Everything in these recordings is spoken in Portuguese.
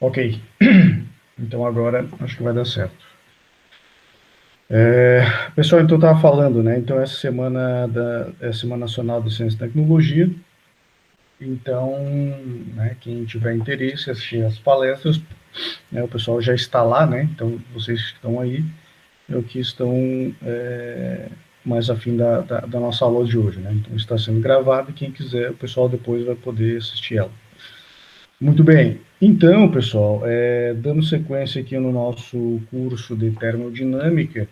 Ok. Então agora acho que vai dar certo. Pessoal, então eu estava falando, né? Então essa semana é a Semana Nacional de Ciência e Tecnologia. Então, né, quem tiver interesse em assistir as palestras, né, o pessoal já está lá, né? Então vocês que estão aí, é o que estão mais afim da nossa aula de hoje, né? Então está sendo gravado e quem quiser, o pessoal depois vai poder assistir ela. Muito bem. Então, pessoal, dando sequência aqui no nosso curso de termodinâmica,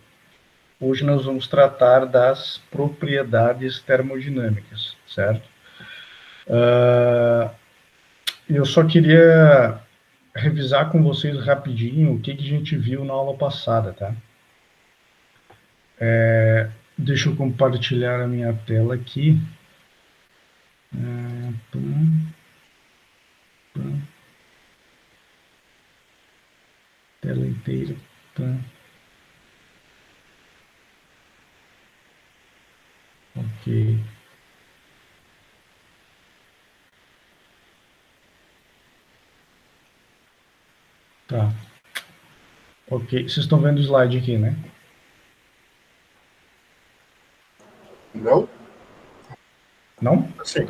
hoje nós vamos tratar das propriedades termodinâmicas, certo? Eu só queria revisar com vocês rapidinho o que a gente viu na aula passada, tá? Deixa eu compartilhar a minha tela aqui. Tela inteira. Tá? Ok. Tá. Ok. Vocês estão vendo o slide aqui, né? Não? Não? Sim.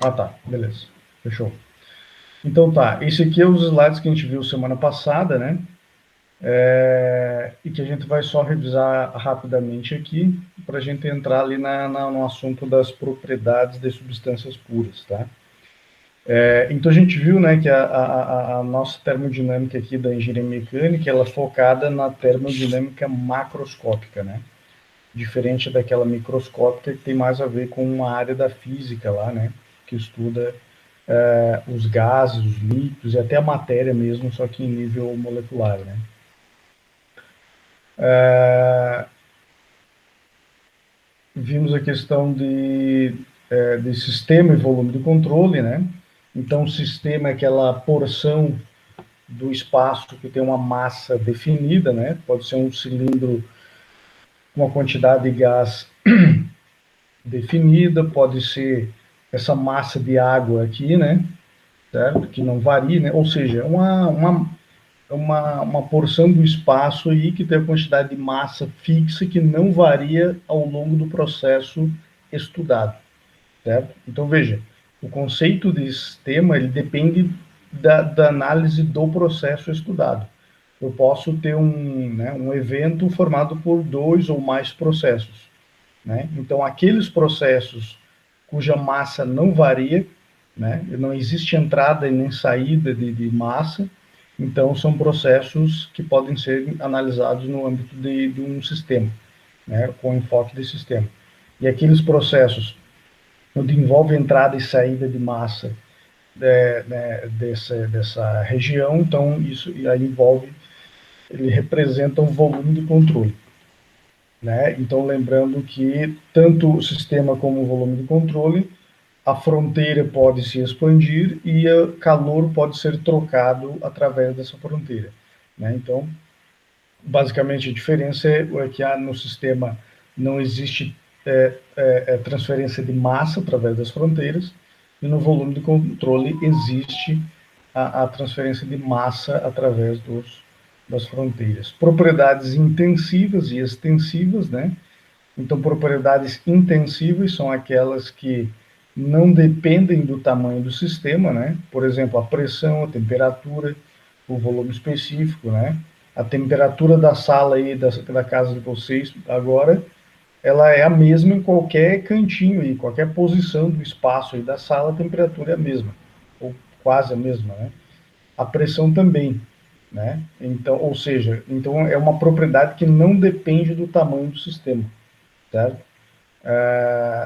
Ah, tá. Beleza. Fechou. Então tá, esse aqui é os slides que a gente viu semana passada, né? E que a gente vai só revisar rapidamente aqui, para a gente entrar ali no assunto das propriedades de substâncias puras, tá? Então a gente viu, né, que a nossa termodinâmica aqui da engenharia mecânica, ela é focada na termodinâmica macroscópica, né? Diferente daquela microscópica que tem mais a ver com uma área da física lá, né? Que estuda os gases, os líquidos e até a matéria mesmo, só que em nível molecular, né? Vimos a questão de sistema e volume de controle, né? Então, o sistema é aquela porção do espaço que tem uma massa definida, né? Pode ser um cilindro com uma quantidade de gás definida, pode ser essa massa de água aqui, né? Certo? Que não varia, né? Ou seja, uma porção do espaço aí que tem a quantidade de massa fixa que não varia ao longo do processo estudado, certo? Então, veja, o conceito de sistema, ele depende da análise do processo estudado. Eu posso ter um evento formado por dois ou mais processos, né? Então, aqueles processos cuja massa não varia, né? Não existe entrada e nem saída de massa, então são processos que podem ser analisados no âmbito de um sistema, né? Com enfoque de sistema. E aqueles processos onde envolve entrada e saída de massa né, dessa região, então isso aí envolve, ele representa um volume de controle. Né? Então, lembrando que tanto o sistema como o volume de controle, a fronteira pode se expandir e o calor pode ser trocado através dessa fronteira. Né? Então, basicamente, a diferença é que no sistema não existe transferência de massa através das fronteiras e no volume de controle existe a transferência de massa através das fronteiras. Propriedades intensivas e extensivas, né? Então, propriedades intensivas são aquelas que não dependem do tamanho do sistema, né? Por exemplo, a pressão, a temperatura, o volume específico, né? A temperatura da sala aí, da casa de vocês agora, ela é a mesma em qualquer cantinho aí, qualquer posição do espaço aí da sala, a temperatura é a mesma, ou quase a mesma, né? A pressão também, né? Então, ou seja, então é uma propriedade que não depende do tamanho do sistema, certo?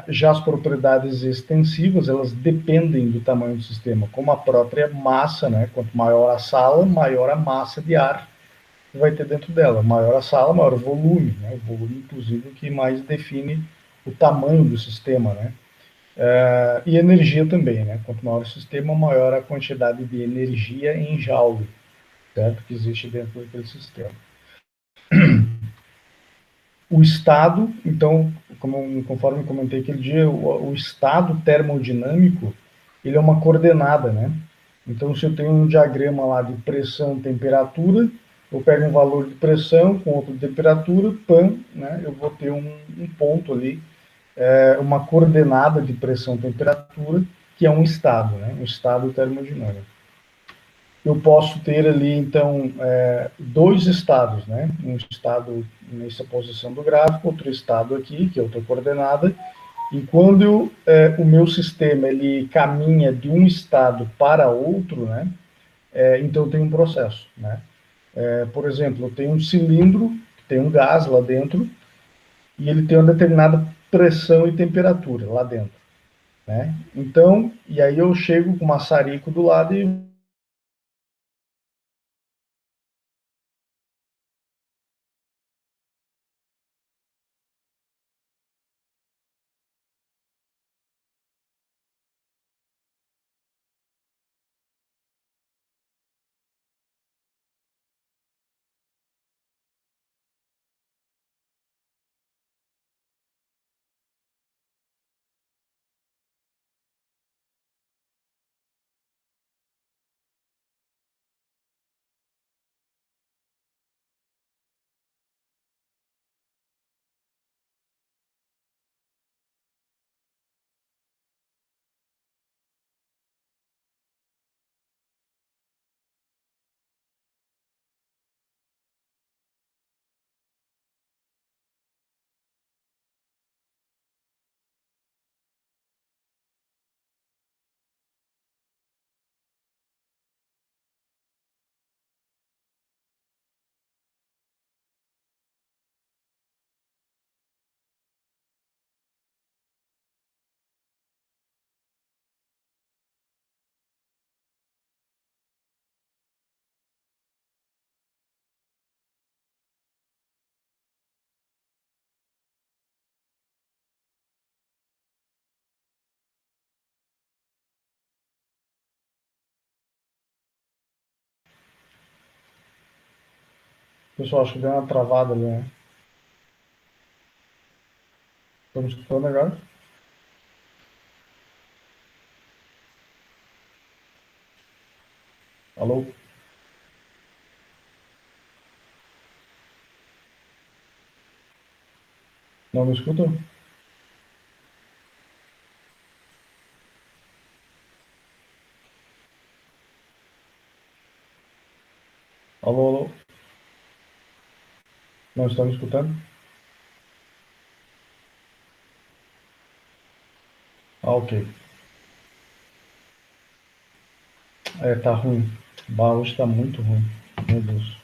Já as propriedades extensivas, elas dependem do tamanho do sistema, como a própria massa, né? Quanto maior a sala, maior a massa de ar que vai ter dentro dela. Maior a sala, maior o volume, né? O volume, inclusive, que mais define o tamanho do sistema, né? E energia também, né? Quanto maior o sistema, maior a quantidade de energia em joule, certo? Que existe dentro daquele sistema. O estado, então, conforme eu comentei aquele dia, o estado termodinâmico, ele é uma coordenada, né? Então, se eu tenho um diagrama lá de pressão e temperatura, eu pego um valor de pressão com outro de temperatura, pam, né, eu vou ter um ponto ali, uma coordenada de pressão e temperatura, que é um estado, né, um estado termodinâmico. Eu posso ter ali, então, dois estados, né, um estado nessa posição do gráfico, outro estado aqui, que é outra coordenada, e quando o meu sistema ele caminha de um estado para outro, né, então tem um processo, né? Por exemplo, eu tenho um cilindro, tem um gás lá dentro, e ele tem uma determinada pressão e temperatura lá dentro, né? Então, e aí eu chego com um maçarico do lado e pessoal, acho que deu uma travada ali, né? Estamos escutando agora? Alô? Não me escutam? Alô, alô? Não estão me escutando? Ah, ok. Tá ruim. Bah, hoje tá muito ruim. Meu Deus.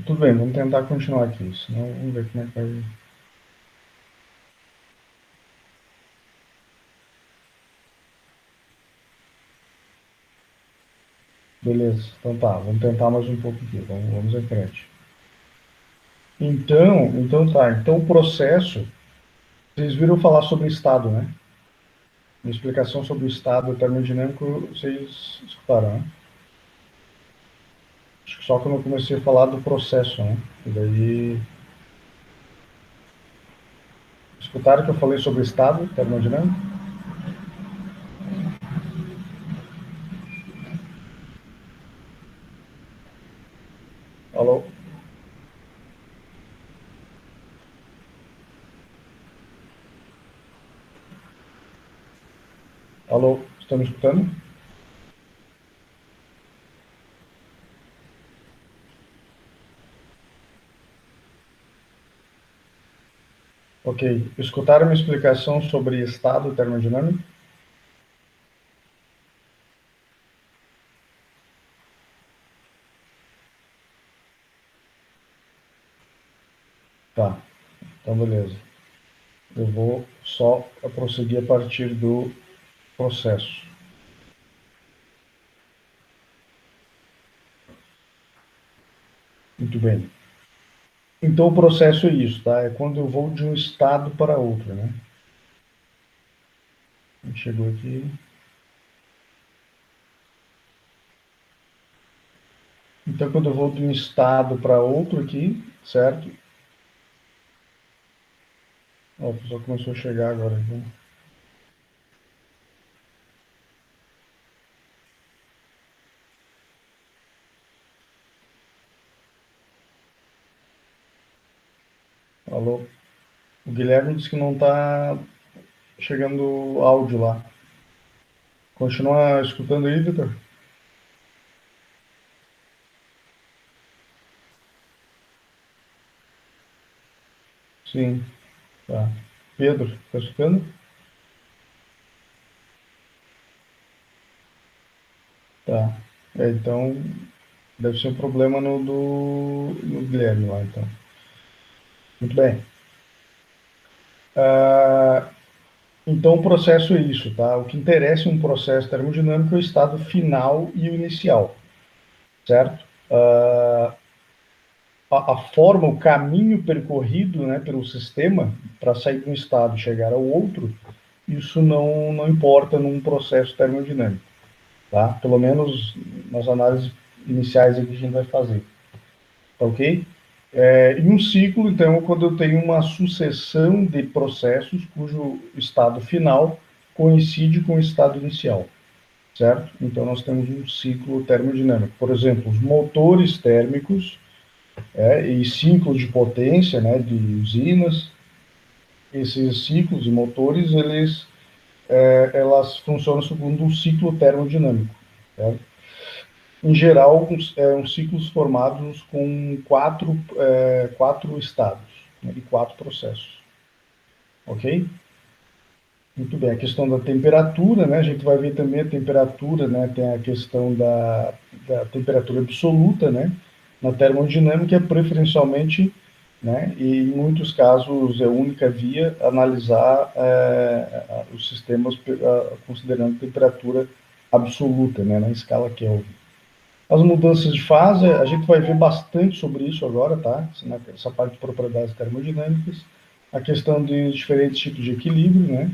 Tudo bem, vamos tentar continuar aqui, senão vamos ver como é que vai. Beleza, então tá, vamos tentar mais um pouco aqui, vamos em frente. Então tá, então o processo, vocês viram falar sobre estado, né? Uma explicação sobre o estado termodinâmico, vocês escutaram, né? Acho que só quando eu comecei a falar do processo, né? E daí, escutaram que eu falei sobre o estado termodinâmico? Alô? Alô? Estão me escutando? Ok. Escutaram uma explicação sobre estado termodinâmico? Tá, então beleza. Eu vou só prosseguir a partir do processo. Muito bem. Então o processo é isso, tá? É quando eu vou de um estado para outro, né? A gente chegou aqui. Então quando eu vou de um estado para outro aqui, certo? Ó, o pessoal começou a chegar agora aqui. Alô? O Guilherme disse que não está chegando áudio lá. Continua escutando aí, Vitor? Sim, tá. Pedro, está escutando? Tá. Então, deve ser um problema no Guilherme lá, então. Muito bem. Então, o processo é isso, tá? O que interessa em um processo termodinâmico é o estado final e o inicial, certo? A forma, o caminho percorrido, né, pelo sistema para sair de um estado e chegar ao outro, isso não importa num processo termodinâmico, tá? Pelo menos nas análises iniciais que a gente vai fazer, tá ok? Em um ciclo, então, quando eu tenho uma sucessão de processos cujo estado final coincide com o estado inicial, certo? Então, nós temos um ciclo termodinâmico. Por exemplo, os motores térmicos e ciclos de potência, né, de usinas, esses ciclos de motores, elas funcionam segundo um ciclo termodinâmico, certo? Em geral, ciclos formados com quatro estados, né, de quatro processos, ok? Muito bem, a questão da temperatura, né, a gente vai ver também a temperatura, né, tem a questão da temperatura absoluta, né, na termodinâmica, preferencialmente, né, e em muitos casos é a única via analisar os sistemas considerando temperatura absoluta, né, na escala Kelvin. As mudanças de fase, a gente vai ver bastante sobre isso agora, tá? Essa parte de propriedades termodinâmicas, a questão de diferentes tipos de equilíbrio, né?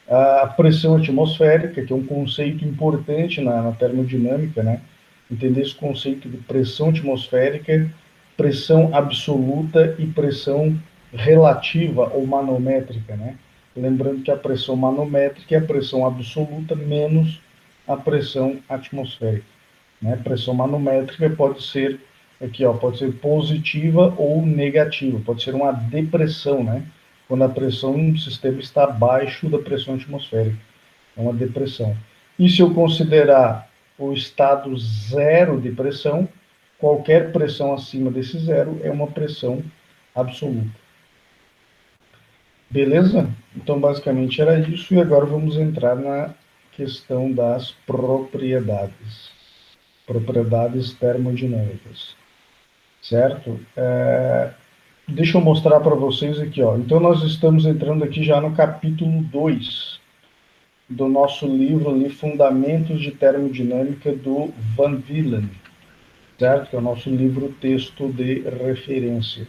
A pressão atmosférica, que é um conceito importante na termodinâmica, né? Entender esse conceito de pressão atmosférica, pressão absoluta e pressão relativa ou manométrica, né? Lembrando que a pressão manométrica é a pressão absoluta menos a pressão atmosférica, né? Pressão manométrica pode ser aqui, ó, pode ser positiva ou negativa, pode ser uma depressão, né? Quando a pressão no sistema está abaixo da pressão atmosférica, é uma depressão. E se eu considerar o estado zero de pressão, qualquer pressão acima desse zero é uma pressão absoluta. Beleza? Então, basicamente era isso, e agora vamos entrar na questão das propriedades. Propriedades termodinâmicas, certo? Deixa eu mostrar para vocês aqui, ó. Então, nós estamos entrando aqui já no capítulo 2 do nosso livro ali, Fundamentos de Termodinâmica, do Van Willen, certo? Que é o nosso livro-texto de referência.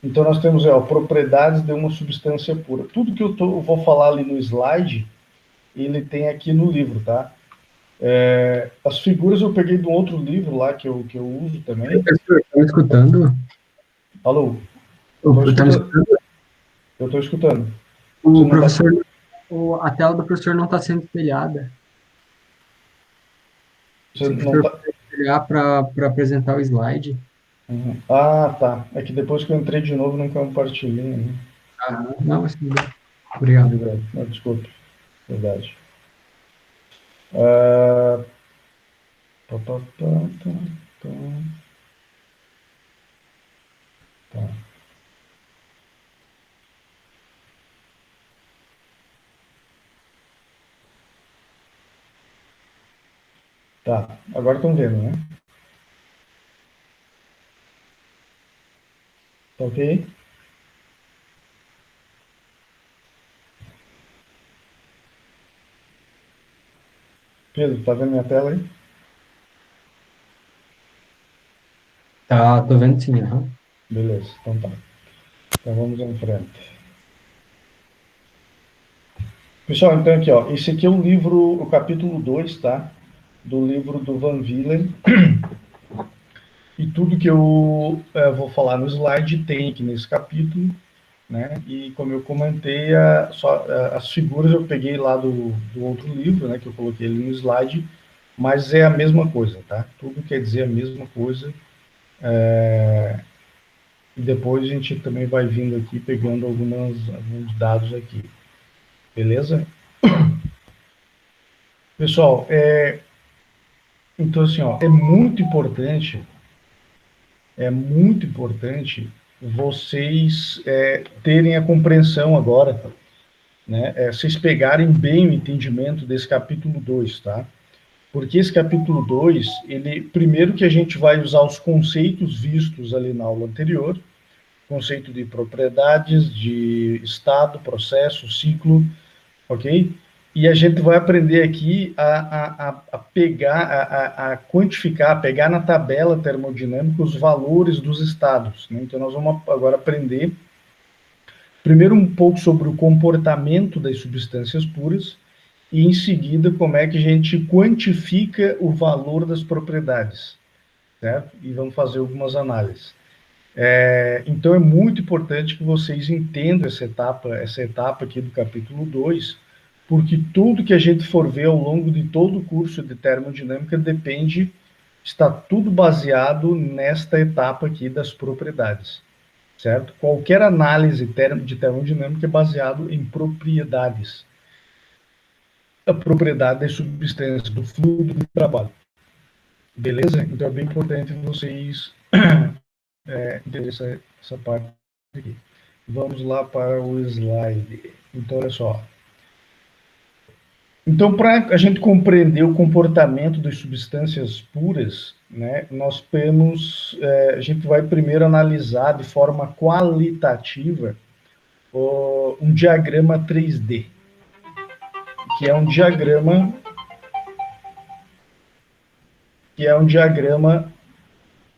Então, nós temos, ó, propriedades de uma substância pura. Tudo que eu vou falar ali no slide, ele tem aqui no livro, tá? As figuras eu peguei de um outro livro lá que eu uso também. Professor, está me escutando? Alô? Está me escutando? Eu estou escutando. O professor, a tela do professor não está sendo espelhada. Você Se o não professor tá... puder espelhar para apresentar o slide. Uhum. Ah, tá. É que depois que eu entrei de novo, não compartilhei, né? Não, mas tudo bem. Obrigado. Não, desculpe. Verdade. Tá, tá, tá, tá, tá. Tá. Tá. Agora estão vendo, né? Tá ok? Pedro, tá vendo minha tela aí? Tá, tô vendo sim, aham. Beleza, então tá. Então vamos em frente. Pessoal, então aqui, ó. Esse aqui é o livro, o capítulo 2, tá? Do livro do Van Willen. E tudo que eu vou falar no slide tem aqui nesse capítulo, né? E como eu comentei, as figuras eu peguei lá do outro livro, né? Que eu coloquei ali no slide, mas é a mesma coisa, tá? Tudo quer dizer a mesma coisa. e depois a gente também vai vindo aqui, pegando alguns dados aqui. Beleza? Pessoal, então assim, ó, é muito importante vocês terem a compreensão agora, né? Vocês pegarem bem o entendimento desse capítulo 2, tá? Porque esse capítulo 2, ele, primeiro que a gente vai usar os conceitos vistos ali na aula anterior, conceito de propriedades, de estado, processo, ciclo, ok? E a gente vai aprender aqui a pegar, a quantificar, a pegar na tabela termodinâmica os valores dos estados, né? Então, nós vamos agora aprender, primeiro, um pouco sobre o comportamento das substâncias puras, e, em seguida, como é que a gente quantifica o valor das propriedades, certo? E vamos fazer algumas análises. Então, é muito importante que vocês entendam essa etapa aqui do capítulo 2, porque tudo que a gente for ver ao longo de todo o curso de termodinâmica está tudo baseado nesta etapa aqui das propriedades, certo? Qualquer análise de termodinâmica é baseado em propriedades. A propriedade das substâncias, do fluido do trabalho. Beleza? Então, é bem importante vocês entenderem essa parte aqui. Vamos lá para o slide. Então, olha só. Então, para a gente compreender o comportamento das substâncias puras, né, a gente vai primeiro analisar de forma qualitativa um diagrama 3D, que é um diagrama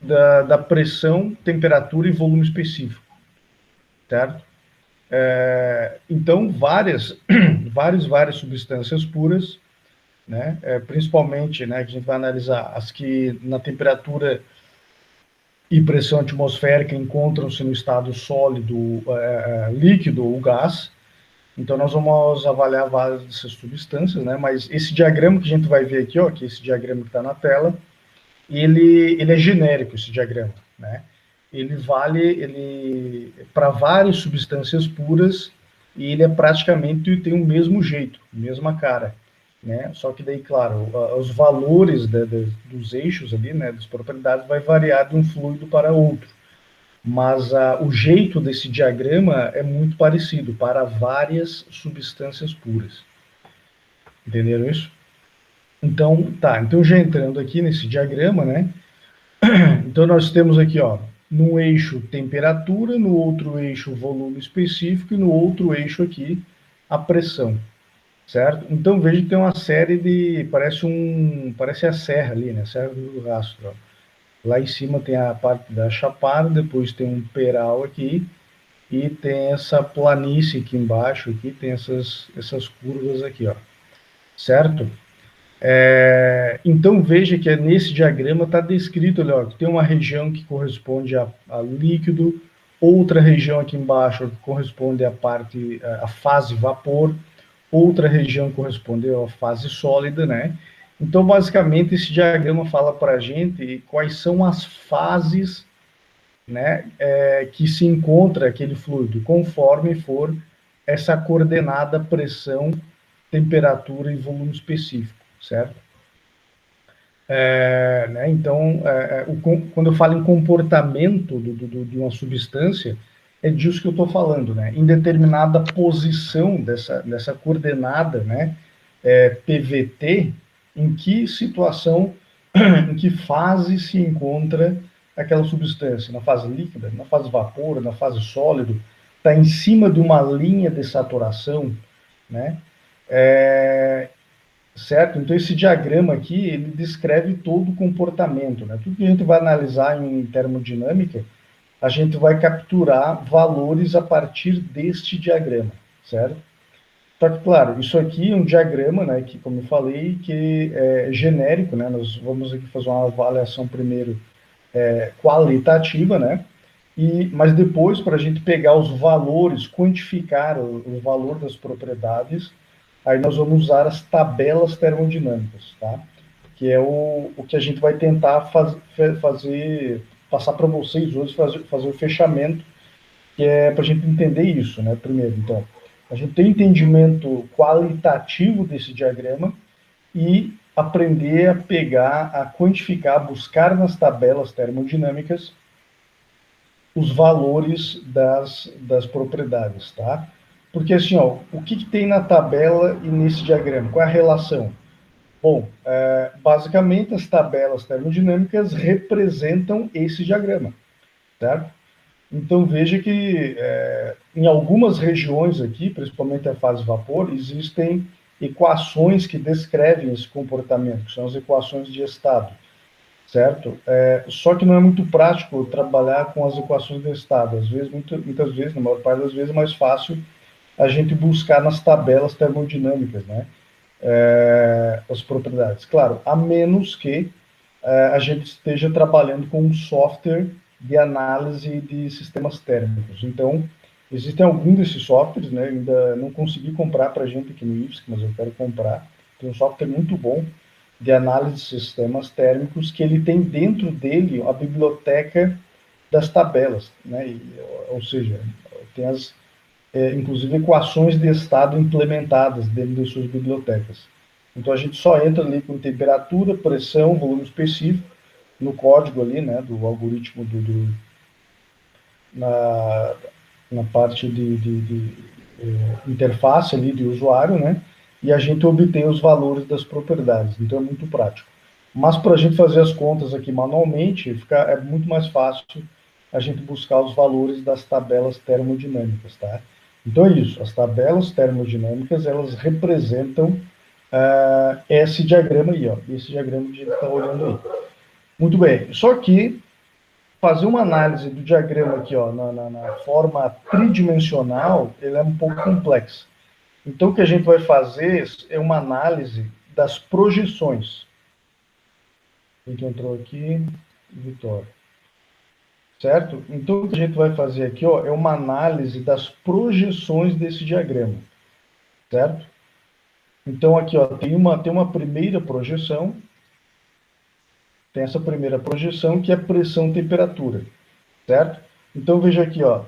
da pressão, temperatura e volume específico, certo? Então, várias substâncias puras, né, principalmente, né, que a gente vai analisar as que na temperatura e pressão atmosférica encontram-se no estado sólido, líquido ou gás. Então, nós vamos avaliar várias dessas substâncias, né, mas esse diagrama que a gente vai ver aqui, ó, que é esse diagrama que está na tela, ele é genérico, esse diagrama, né? Ele vale para várias substâncias puras e ele praticamente tem o mesmo jeito, mesma cara, né? Só que daí, claro, os valores dos eixos ali, né, das propriedades, vai variar de um fluido para outro. Mas o jeito desse diagrama é muito parecido para várias substâncias puras. Entenderam isso? Então, tá. Então, já entrando aqui nesse diagrama, né? Então, nós temos aqui, ó, num eixo temperatura, no outro eixo volume específico e no outro eixo aqui a pressão, certo? Então, veja que tem uma série de... Parece a serra ali, né? Serra do Rastro, ó. Lá em cima tem a parte da chapada, depois tem um peral aqui e tem essa planície aqui embaixo, aqui tem essas curvas aqui, ó, certo? Então, veja que nesse diagrama está descrito ali, ó, que tem uma região que corresponde a líquido, outra região aqui embaixo que corresponde à fase vapor, outra região corresponde à fase sólida, né? Então, basicamente, esse diagrama fala para a gente quais são as fases, né, que se encontra aquele fluido, conforme for essa coordenada pressão, temperatura e volume específico, certo? Né, então, quando eu falo em comportamento de uma substância, é disso que eu estou falando, né? Em determinada posição dessa coordenada, né, PVT, em que situação, em que fase se encontra aquela substância, na fase líquida, na fase vapor, na fase sólido, está em cima de uma linha de saturação, né? Certo? Então, esse diagrama aqui, ele descreve todo o comportamento, né? Tudo que a gente vai analisar em termodinâmica, a gente vai capturar valores a partir deste diagrama, certo? Só que, claro, isso aqui é um diagrama, né, que, como eu falei, que é genérico, né? Nós vamos aqui fazer uma avaliação primeiro qualitativa, né? Mas depois, para a gente pegar os valores, quantificar o valor das propriedades, aí nós vamos usar as tabelas termodinâmicas, tá? Que é o que a gente vai tentar fazer, passar para vocês hoje fazer o fechamento, que é para a gente entender isso, né? Primeiro, então, a gente tem entendimento qualitativo desse diagrama e aprender a pegar, a quantificar, buscar nas tabelas termodinâmicas os valores das propriedades, tá? Porque assim, ó, o que tem na tabela e nesse diagrama? Qual é a relação? Bom, basicamente as tabelas termodinâmicas representam esse diagrama, certo? Então veja que em algumas regiões aqui, principalmente a fase vapor, existem equações que descrevem esse comportamento, que são as equações de estado, certo? Só que não é muito prático trabalhar com as equações de estado. Às vezes, muitas vezes, na maior parte das vezes, é mais fácil a gente buscar nas tabelas termodinâmicas, né? As propriedades. Claro, a menos que a gente esteja trabalhando com um software de análise de sistemas térmicos. Então, existem alguns desses softwares, né? Ainda não consegui comprar para a gente aqui no IFSC, mas eu quero comprar. Tem um software muito bom de análise de sistemas térmicos que ele tem dentro dele a biblioteca das tabelas, né? Ou seja, tem inclusive equações de estado implementadas dentro das suas bibliotecas. Então a gente só entra ali com temperatura, pressão, volume específico no código ali, né, do algoritmo na parte de interface ali de usuário, né, e a gente obtém os valores das propriedades. Então é muito prático. Mas para a gente fazer as contas aqui manualmente, é muito mais fácil a gente buscar os valores das tabelas termodinâmicas, tá? Então é isso, as tabelas termodinâmicas, elas representam esse diagrama aí, ó, esse diagrama que a gente está olhando aí. Muito bem, só que fazer uma análise do diagrama aqui, ó, na forma tridimensional, ele é um pouco complexo. Então o que a gente vai fazer é uma análise das projeções. Quem que entrou aqui? Vitória. Certo? Então o que a gente vai fazer aqui, ó, é uma análise das projeções desse diagrama. Certo? Então aqui, ó, tem uma primeira projeção. Tem essa primeira projeção que é pressão-temperatura, certo? Então veja aqui, ó,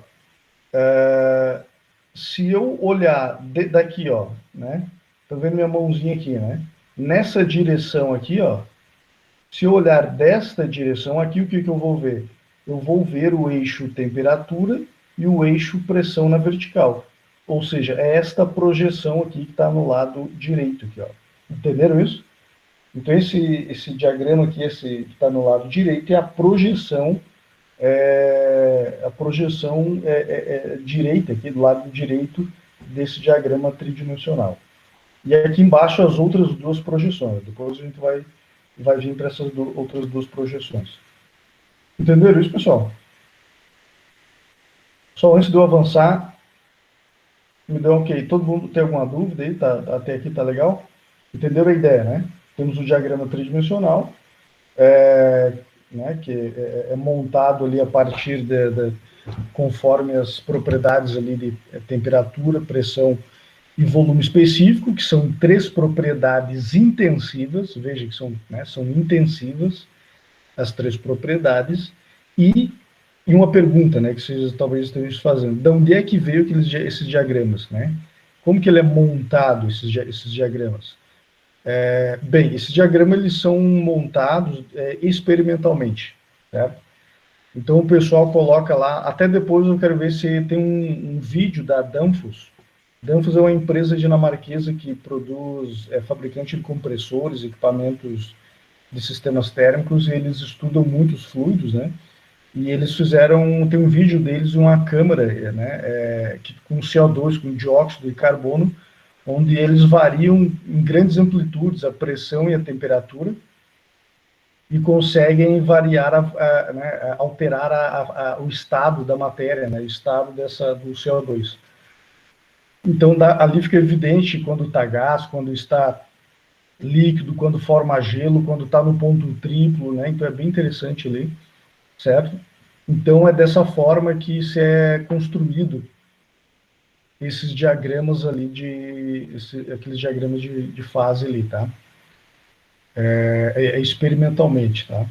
se eu olhar daqui, ó, né? Tá vendo minha mãozinha aqui, né? Nessa direção aqui, ó, se eu olhar desta direção aqui, o que eu vou ver? Eu vou ver o eixo temperatura e o eixo pressão na vertical. Ou seja, é esta projeção aqui que está no lado direito aqui, ó. Entenderam isso? Então, esse diagrama aqui, esse que está no lado direito, é a projeção, direita, aqui do lado direito desse diagrama tridimensional. E aqui embaixo as outras duas projeções. Depois a gente vai vir para essas outras duas projeções. Entenderam isso, pessoal? Só antes de eu avançar, me deu ok. Todo mundo tem alguma dúvida aí? Até aqui tá legal? Entenderam a ideia, né? Temos o diagrama tridimensional, né, que é montado ali a partir conforme as propriedades ali de temperatura, pressão e volume específico, que são três propriedades intensivas, veja que são intensivas as três propriedades, e uma pergunta, né, que vocês talvez estejam fazendo, de onde é que veio esses diagramas, né? Como que ele é montado, esses diagramas? Bem, esses diagramas eles são montados experimentalmente, certo? Então o pessoal coloca lá, até depois eu quero ver se tem um vídeo da Danfoss. Danfoss é uma empresa dinamarquesa que produz, é fabricante de compressores, equipamentos de sistemas térmicos, e eles estudam muitos fluidos, né? E eles tem um vídeo deles, uma câmara, né, com CO2, com dióxido de carbono, onde eles variam em grandes amplitudes a pressão e a temperatura e conseguem variar, né, alterar o estado da matéria, né, o estado do CO2. Então, ali fica evidente quando está gás, quando está líquido, quando forma gelo, quando está no ponto triplo, né? Então é bem interessante ali, certo? Então é dessa forma que se é construído esses diagramas ali aqueles diagramas de fase ali, tá? Experimentalmente, tá?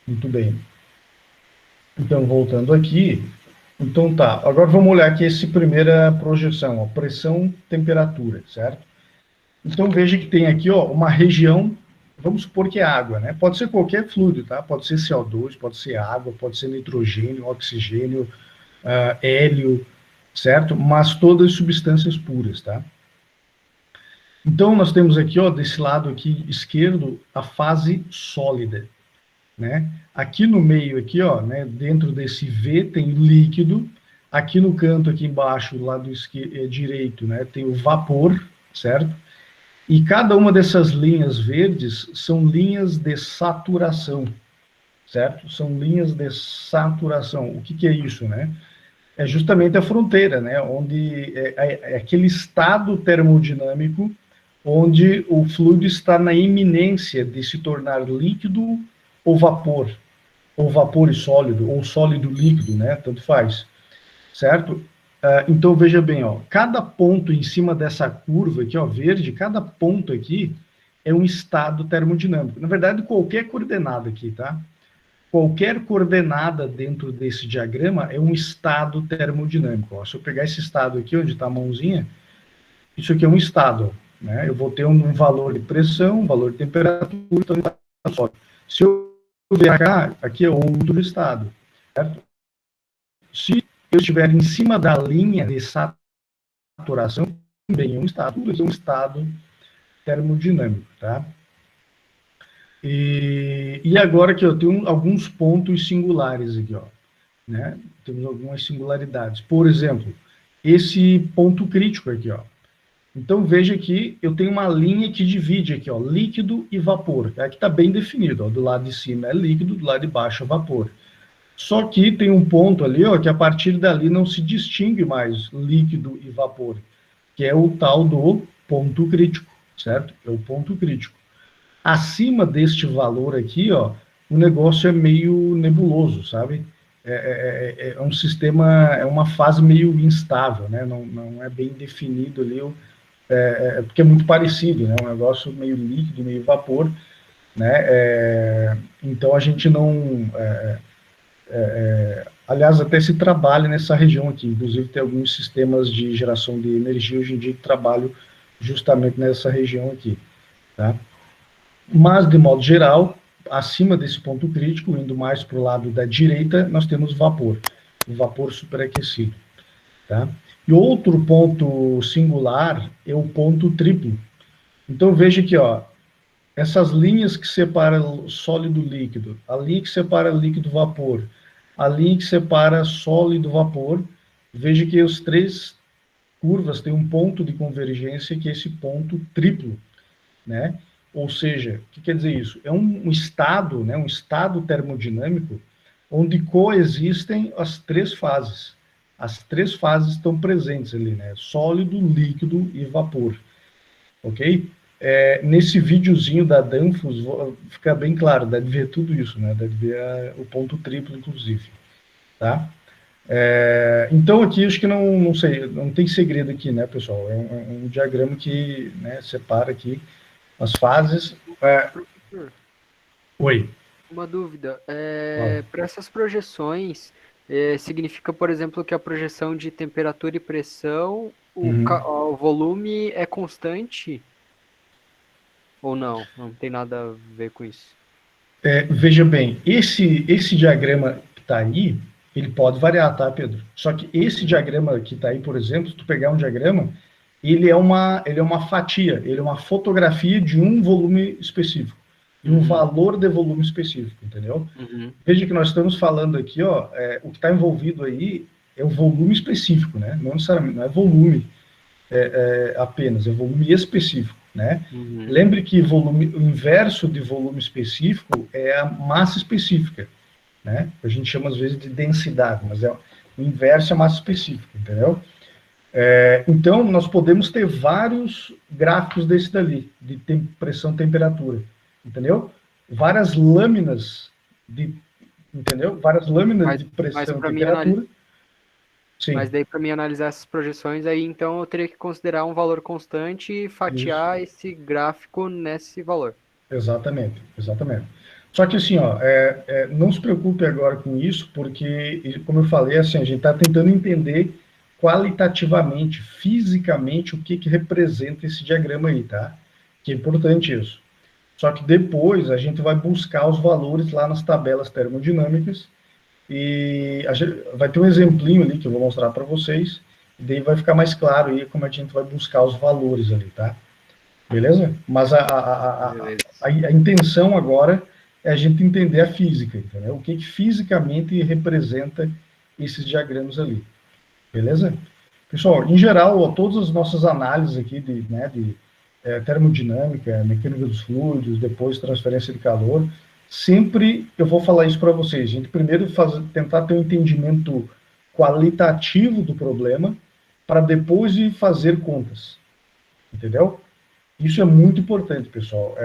Muito bem. Então, voltando aqui, então tá, agora vamos olhar aqui essa primeira projeção, ó, pressão, temperatura, certo? Então veja que tem aqui, ó, uma região, vamos supor que é água, né? Pode ser qualquer fluido, tá? Pode ser CO2, pode ser água, pode ser nitrogênio, oxigênio, hélio, certo? Mas todas substâncias puras, tá? Então nós temos aqui, ó, desse lado aqui esquerdo, a fase sólida, né? Aqui no meio aqui, ó, né, dentro desse V tem líquido, aqui no canto aqui embaixo, do lado direito, né, tem o vapor, certo? E cada uma dessas linhas verdes são linhas de saturação, certo? São linhas de saturação. O que que é isso, né? É justamente a fronteira, né? Onde é aquele estado termodinâmico onde o fluido está na iminência de se tornar líquido ou vapor e sólido, ou sólido líquido, né? Tanto faz, certo? Então veja bem, ó, cada ponto em cima dessa curva aqui, ó, verde, cada ponto aqui é um estado termodinâmico. Na verdade, qualquer coordenada aqui, tá? Qualquer coordenada dentro desse diagrama é um estado termodinâmico. Ó. Se eu pegar esse estado aqui, onde está a mãozinha, isso aqui é um estado. Né? Eu vou ter um valor de pressão, um valor de temperatura, então está sólido. Se eu ver cá, aqui é outro estado. Certo? Se eu estiver em cima da linha de saturação, também é um estado. Tudo isso é um estado termodinâmico. Tá? E agora que eu tenho alguns pontos singulares aqui, ó, né? Temos algumas singularidades. Por exemplo, esse ponto crítico aqui, ó. Então veja que eu tenho uma linha que divide aqui, ó, líquido e vapor. Aqui está bem definido, ó, do lado de cima é líquido, do lado de baixo é vapor. Só que tem um ponto ali, ó, que a partir dali não se distingue mais líquido e vapor, que é o tal do ponto crítico, certo? É o ponto crítico. Acima deste valor aqui, ó, o negócio é meio nebuloso, sabe? É um sistema, é uma fase meio instável, né? Não é bem definido ali, porque é muito parecido, né? Um negócio meio líquido, meio vapor, né? Então a gente não... aliás, até se trabalha nessa região aqui, inclusive tem alguns sistemas de geração de energia hoje em dia que trabalham justamente nessa região aqui, tá? Mas, de modo geral, acima desse ponto crítico, indo mais para o lado da direita, nós temos vapor, o vapor superaquecido. Tá? E outro ponto singular é o ponto triplo. Então, veja aqui, ó, essas linhas que separam sólido líquido, a linha que separa líquido vapor, a linha que separa sólido vapor, veja que os três curvas têm um ponto de convergência, que é esse ponto triplo, né? Ou seja, o que quer dizer isso? É um estado, né, um estado termodinâmico onde coexistem as três fases. As três fases estão presentes ali, né? Sólido, líquido e vapor. Ok? Nesse videozinho da Danfoss, fica bem claro, deve ver tudo isso, né? Deve ver o ponto triplo, inclusive. Tá? Então, aqui, acho que não sei, não tem segredo aqui, né, pessoal? É um diagrama que, né, separa aqui as fases. Professor, Oi. uma dúvida. Fala. Para essas projeções, significa, por exemplo, que a projeção de temperatura e pressão, o volume é constante? Ou não? Não tem nada a ver com isso. Veja bem, esse diagrama que está aí, ele pode variar, tá, Pedro? Só que esse diagrama que está aí, por exemplo, se tu pegar um diagrama, ele é uma fatia, ele é uma fotografia de um volume específico, de um valor de volume específico, entendeu? Veja que nós estamos falando aqui, ó, o que está envolvido aí é o volume específico, né? Não necessariamente, não é volume apenas, é volume específico, né? Lembre que volume, o inverso de volume específico é a massa específica, né? A gente chama às vezes de densidade, mas o inverso é massa específica, entendeu? Então, nós podemos ter vários gráficos desse dali, de pressão e temperatura, entendeu? Várias lâminas entendeu? Várias lâminas de pressão e temperatura. Sim. Mas daí, para mim analisar essas projeções, aí então eu teria que considerar um valor constante e fatiar esse gráfico nesse valor. Exatamente, exatamente. Só que assim, ó, não se preocupe agora com isso, porque, como eu falei, assim, a gente está tentando entender qualitativamente, fisicamente, o que representa esse diagrama aí, tá? Que é importante isso. Só que depois a gente vai buscar os valores lá nas tabelas termodinâmicas e a gente vai ter um exemplinho ali que eu vou mostrar para vocês, e daí vai ficar mais claro aí como a gente vai buscar os valores ali, tá? Beleza? Mas a intenção agora é a gente entender a física, entendeu? O que fisicamente representa esses diagramas ali. Beleza? Pessoal, em geral, ó, todas as nossas análises aqui de termodinâmica, mecânica dos fluidos, depois transferência de calor, sempre eu vou falar isso para vocês. A gente primeiro tentar ter um entendimento qualitativo do problema, para depois ir fazer contas. Entendeu? Isso é muito importante, pessoal.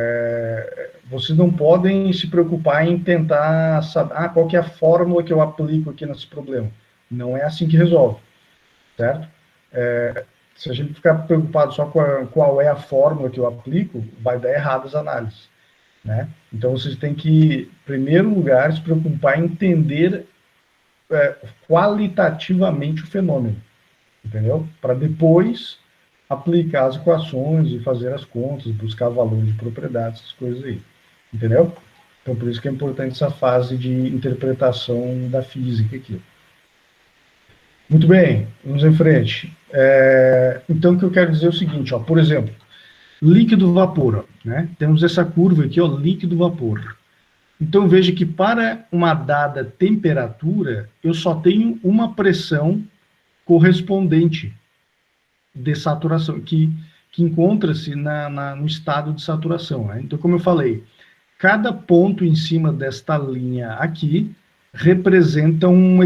Vocês não podem se preocupar em tentar saber qual que é a fórmula que eu aplico aqui nesse problema. Não é assim que resolve, certo? Se a gente ficar preocupado só com qual é a fórmula que eu aplico, vai dar errado as análises, né? Então, vocês têm que, em primeiro lugar, se preocupar em entender qualitativamente o fenômeno, entendeu? Para depois aplicar as equações e fazer as contas, buscar valores de propriedades, essas coisas aí, entendeu? Então, por isso que é importante essa fase de interpretação da física aqui. Muito bem, vamos em frente. Então, o que eu quero dizer é o seguinte, ó, por exemplo, líquido-vapor, né? Temos essa curva aqui, ó, líquido-vapor. Então, veja que para uma dada temperatura, eu só tenho uma pressão correspondente de saturação, que encontra-se no estado de saturação, né? Então, como eu falei, cada ponto em cima desta linha aqui representa um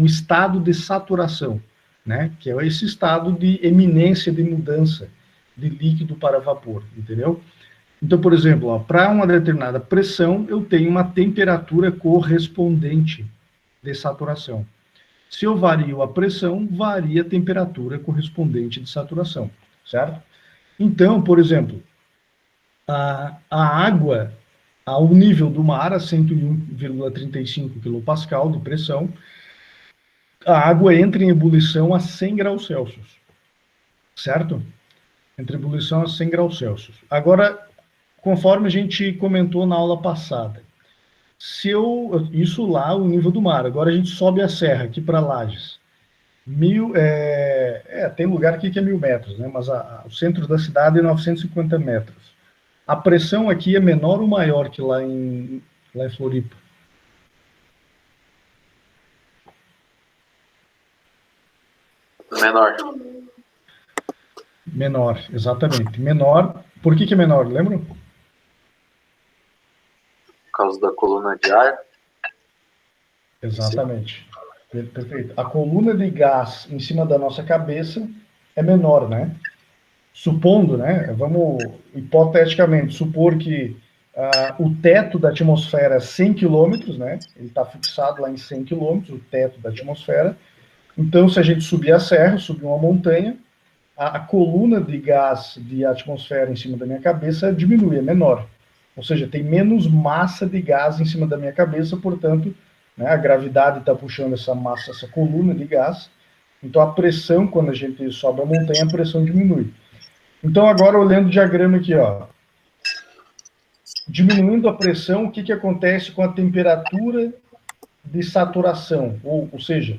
estado de saturação, né? Que é esse estado de eminência de mudança de líquido para vapor, entendeu? Então, por exemplo, para uma determinada pressão, eu tenho uma temperatura correspondente de saturação. Se eu vario a pressão, varia a temperatura correspondente de saturação, certo? Então, por exemplo, a água ao nível do mar, a 101,35 kPa de pressão, a água entra em ebulição a 100 graus Celsius, certo? Entre ebulição a 100 graus Celsius. Agora, conforme a gente comentou na aula passada, isso lá, o nível do mar. Agora a gente sobe a serra aqui para Lages. Tem lugar aqui que é 1.000 metros, né? Mas o centro da cidade é 950 metros. A pressão aqui é menor ou maior que lá em Floripa? Menor. Menor, exatamente. Menor. Por que é menor, lembram? Por causa da coluna de ar. Exatamente. Perfeito. A coluna de gás em cima da nossa cabeça é menor, né? Supondo, né? Vamos, hipoteticamente, supor que o teto da atmosfera é 100 km, né? Ele está fixado lá em 100 km, o teto da atmosfera. Então, se a gente subir a serra, subir uma montanha, a coluna de gás de atmosfera em cima da minha cabeça diminui, é menor. Ou seja, tem menos massa de gás em cima da minha cabeça, portanto, né, a gravidade está puxando essa massa, essa coluna de gás. Então, a pressão, quando a gente sobe a montanha, a pressão diminui. Então, agora, olhando o diagrama aqui, ó, diminuindo a pressão, o que acontece com a temperatura de saturação? Ou seja,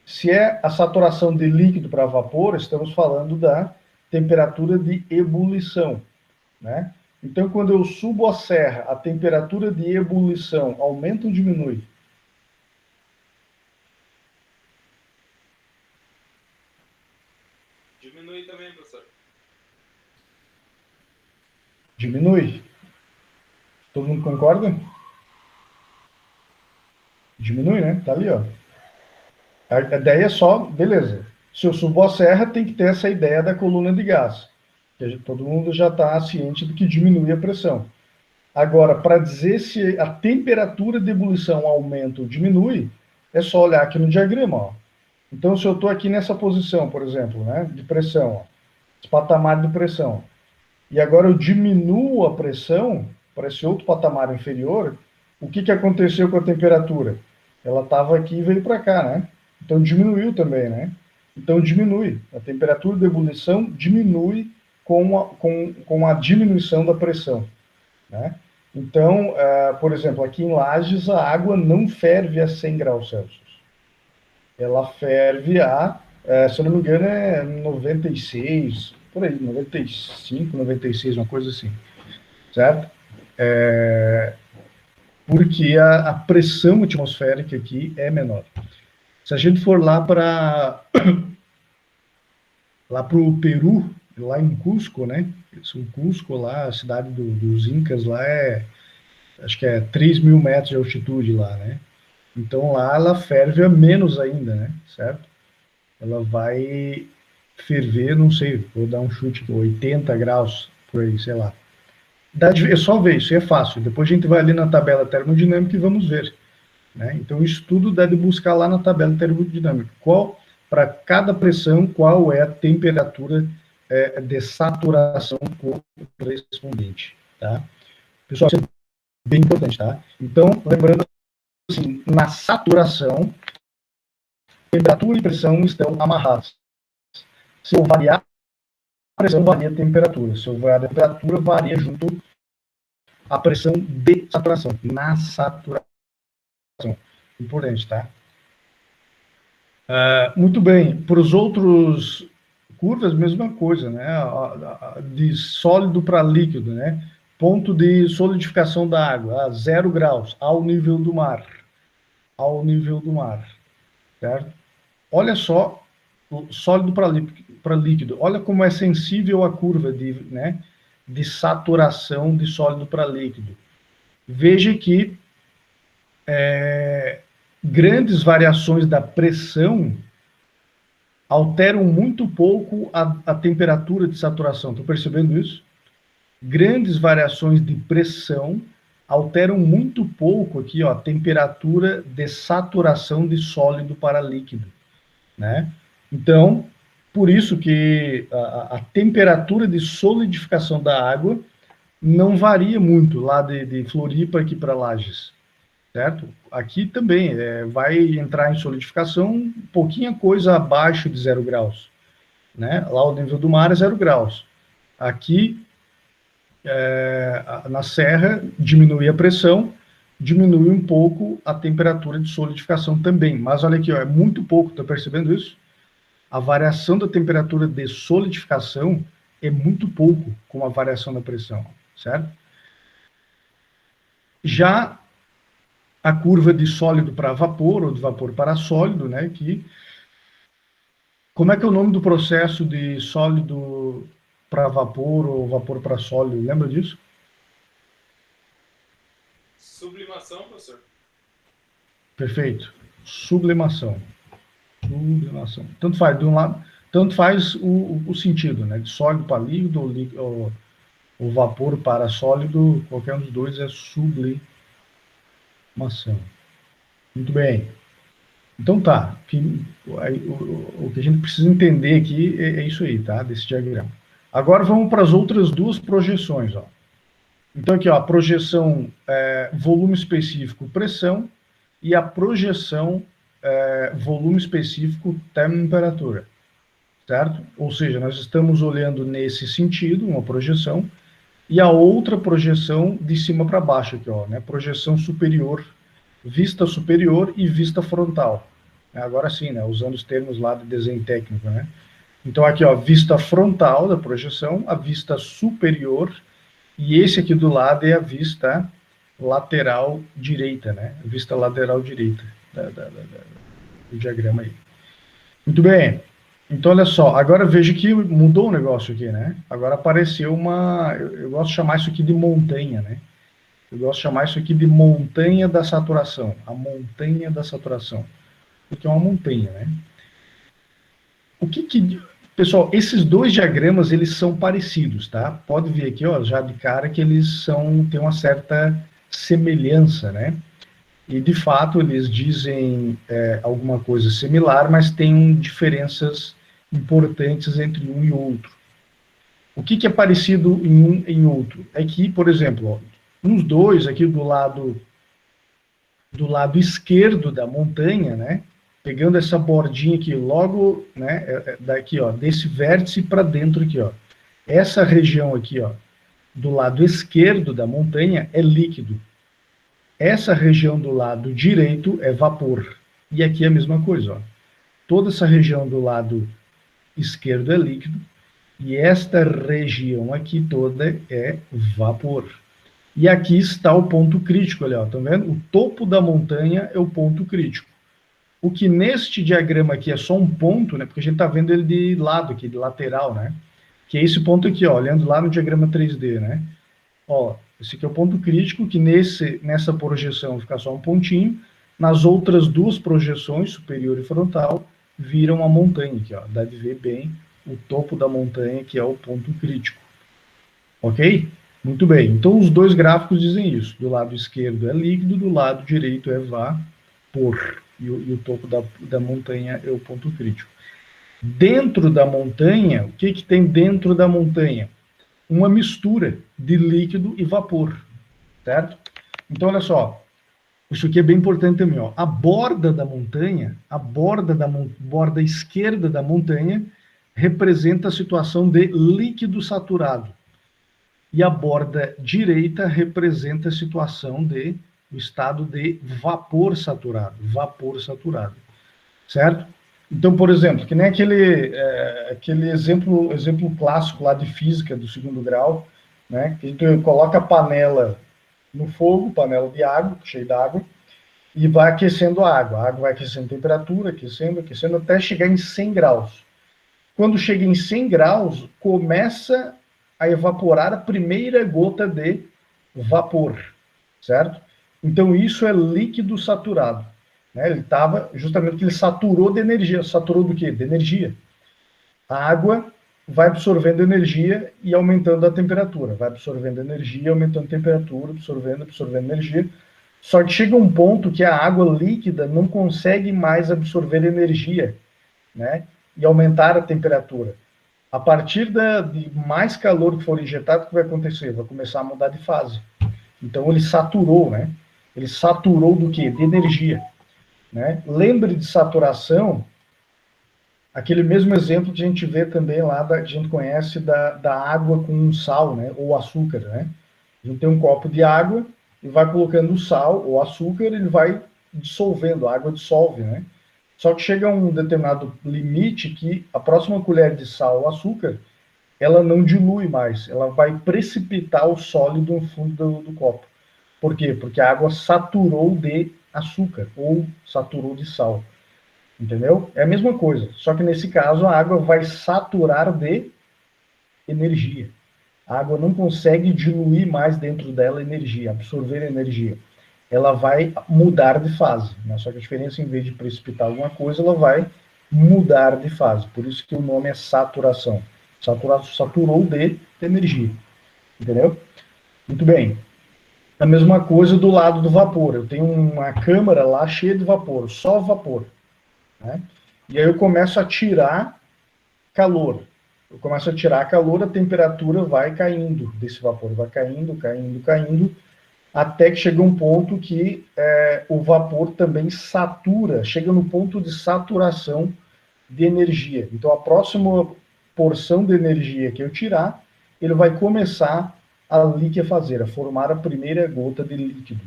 se é a saturação de líquido para vapor, estamos falando da temperatura de ebulição, né? Então, quando eu subo a serra, a temperatura de ebulição aumenta ou diminui? Diminui também, professor. Diminui. Todo mundo concorda? Diminui, né? Tá ali, ó. A ideia é só, beleza. Se eu subo a serra, tem que ter essa ideia da coluna de gás. Todo mundo já está ciente de que diminui a pressão. Agora, para dizer se a temperatura de ebulição aumenta ou diminui, é só olhar aqui no diagrama, ó. Então, se eu estou aqui nessa posição, por exemplo, né, de pressão, ó, esse patamar de pressão, e agora eu diminuo a pressão, apareceu outro patamar inferior, o que aconteceu com a temperatura? Ela estava aqui e veio para cá, né? Então diminuiu também, né? Então diminui. A temperatura de ebulição diminui com a diminuição da pressão, né? Então, por exemplo, aqui em Lages, a água não ferve a 100 graus Celsius. Ela ferve se eu não me engano, é 96, por aí, 95, 96, uma coisa assim, certo? Porque a pressão atmosférica aqui é menor. Se a gente for lá para o Peru, lá em Cusco, né? Em Cusco, lá, a cidade dos Incas, lá acho que é 3.000 metros de altitude lá, né? Então lá ela ferve a menos ainda, né? Certo? Ela vai ferver, não sei, vou dar um chute, 80 graus, por aí, sei lá. É só ver, isso é fácil. Depois a gente vai ali na tabela termodinâmica e vamos ver, né? Então isso tudo dá de buscar lá na tabela termodinâmica. Para cada pressão, qual é a temperatura de saturação correspondente, tá? Pessoal, isso é bem importante, tá? Então, lembrando assim, na saturação, temperatura e pressão estão amarradas. Se eu variar a pressão, varia a temperatura. Se eu variar a temperatura, varia junto a pressão de saturação, na saturação. Importante, tá? Muito bem. Para os outros curvas, mesma coisa, né? De sólido para líquido, né? Ponto de solidificação da água, a 0 graus, ao nível do mar. Ao nível do mar, certo? Olha só, sólido para líquido. Olha como é sensível a curva de saturação de sólido para líquido. Veja que grandes variações da pressão alteram muito pouco a temperatura de saturação. Estão percebendo isso? Grandes variações de pressão alteram muito pouco aqui, ó, a temperatura de saturação de sólido para líquido, né? Então, por isso que a temperatura de solidificação da água não varia muito lá de Floripa aqui para Lages, certo? Aqui também vai entrar em solidificação pouquinha coisa abaixo de 0 graus, né? Lá o nível do mar é 0 graus. Aqui, na serra, diminui a pressão, diminui um pouco a temperatura de solidificação também. Mas olha aqui, ó, é muito pouco, tá percebendo isso? A variação da temperatura de solidificação é muito pouco com a variação da pressão, certo? Já a curva de sólido para vapor, ou de vapor para sólido, né, como é que é o nome do processo de sólido para vapor ou vapor para sólido? Lembra disso? Sublimação, professor. Perfeito. Sublimação. Tanto faz, de um lado, tanto faz o sentido, né? De sólido para líquido ou vapor para sólido, qualquer um dos dois é sublimação. Muito bem. Então tá. O que a gente precisa entender aqui é isso aí, tá? Desse diagrama. Agora vamos para as outras duas projeções, ó. Então aqui, ó, a projeção volume específico, pressão, e a projeção volume específico, temperatura, certo? Ou seja, nós estamos olhando nesse sentido, uma projeção, e a outra projeção de cima para baixo aqui, ó, né? Projeção superior, vista superior e vista frontal. Agora sim, né? Usando os termos lá de desenho técnico, né? Então aqui, ó, vista frontal da projeção, a vista superior, e esse aqui do lado é a vista lateral direita, né? A vista lateral direita do diagrama aí. Muito bem. Então, olha só. Agora veja que mudou o negócio aqui, né? Agora apareceu eu gosto de chamar isso aqui de montanha, né? Eu gosto de chamar isso aqui de montanha da saturação. A montanha da saturação. Porque é uma montanha, né? Pessoal, esses dois diagramas, eles são parecidos, tá? Pode ver aqui, ó, já de cara que eles têm uma certa semelhança, né? E, de fato, eles dizem alguma coisa similar, mas tem diferenças importantes entre um e outro. O que é parecido em um e em outro? É que, por exemplo, ó, Nos dois, aqui do lado esquerdo da montanha, né? Pegando essa bordinha aqui, logo, né? Daqui, ó, desse vértice para dentro aqui, ó. Essa região aqui, ó, do lado esquerdo da montanha é líquido. Essa região do lado direito é vapor. E aqui é a mesma coisa, ó. Toda essa região do lado esquerdo é líquido. E esta região aqui toda é vapor. E aqui está o ponto crítico, olha, ó, tá vendo? O topo da montanha é o ponto crítico. O que neste diagrama aqui é só um ponto, né? Porque a gente está vendo ele de lado aqui, de lateral, né? Que é esse ponto aqui, ó, olhando lá no diagrama 3D, né? Ó, esse aqui é o ponto crítico, que nessa projeção fica só um pontinho. Nas outras duas projeções, superior e frontal, viram a montanha aqui, ó. Dá de ver bem o topo da montanha, que é o ponto crítico. Ok? Muito bem. Então, os dois gráficos dizem isso. Do lado esquerdo é líquido, do lado direito é vapor. E o topo da montanha é o ponto crítico. Dentro da montanha, o que tem dentro da montanha? Uma mistura de líquido e vapor, certo? Então, olha só, isso aqui é bem importante também, ó. A borda da montanha, borda esquerda da montanha, representa a situação de líquido saturado. E a borda direita representa a situação de o estado de vapor saturado, certo? Então, por exemplo, que nem aquele exemplo clássico lá de física do 2º grau, né, que a gente coloca a panela no fogo, panela de água, cheia d'água, e vai aquecendo a água vai aquecendo a temperatura, aquecendo, até chegar em 100 graus. Quando chega em 100 graus, começa a evaporar a primeira gota de vapor, certo? Então, isso é líquido saturado. Né? Ele estava, justamente porque ele saturou de energia. Saturou do quê? De energia. A água vai absorvendo energia e aumentando a temperatura. Vai absorvendo energia, aumentando a temperatura, absorvendo energia. Só que chega um ponto que a água líquida não consegue mais absorver energia, né? E aumentar a temperatura. A partir de mais calor que for injetado, o que vai acontecer? Vai começar a mudar de fase. Então, ele saturou, né? Ele saturou do quê? De energia. Né? Lembre de saturação, aquele mesmo exemplo que a gente vê também lá, a gente conhece da água com sal, né? Ou açúcar. Né? A gente tem um copo de água e vai colocando o sal ou açúcar, ele vai dissolvendo, a água dissolve. Né? Só que chega a um determinado limite que a próxima colher de sal ou açúcar, ela não dilui mais, ela vai precipitar o sólido no fundo do copo. Por quê? Porque a água saturou de açúcar ou saturou de sal. Entendeu? É a mesma coisa. Só que nesse caso a água vai saturar de energia. A água não consegue diluir mais dentro dela energia, absorver energia. Ela vai mudar de fase. Né? Só que a diferença, em vez de precipitar alguma coisa, ela vai mudar de fase. Por isso que o nome é saturação. Saturou de energia. Entendeu? Muito bem. A mesma coisa do lado do vapor. Eu tenho uma câmara lá cheia de vapor, só vapor. Né? E aí eu começo a tirar calor. Eu começo a tirar calor, a temperatura vai caindo desse vapor. Vai caindo, até que chega um ponto que o vapor também satura, chega no ponto de saturação de energia. Então a próxima porção de energia que eu tirar, ele vai começar a liquefazer, a formar a primeira gota de líquido,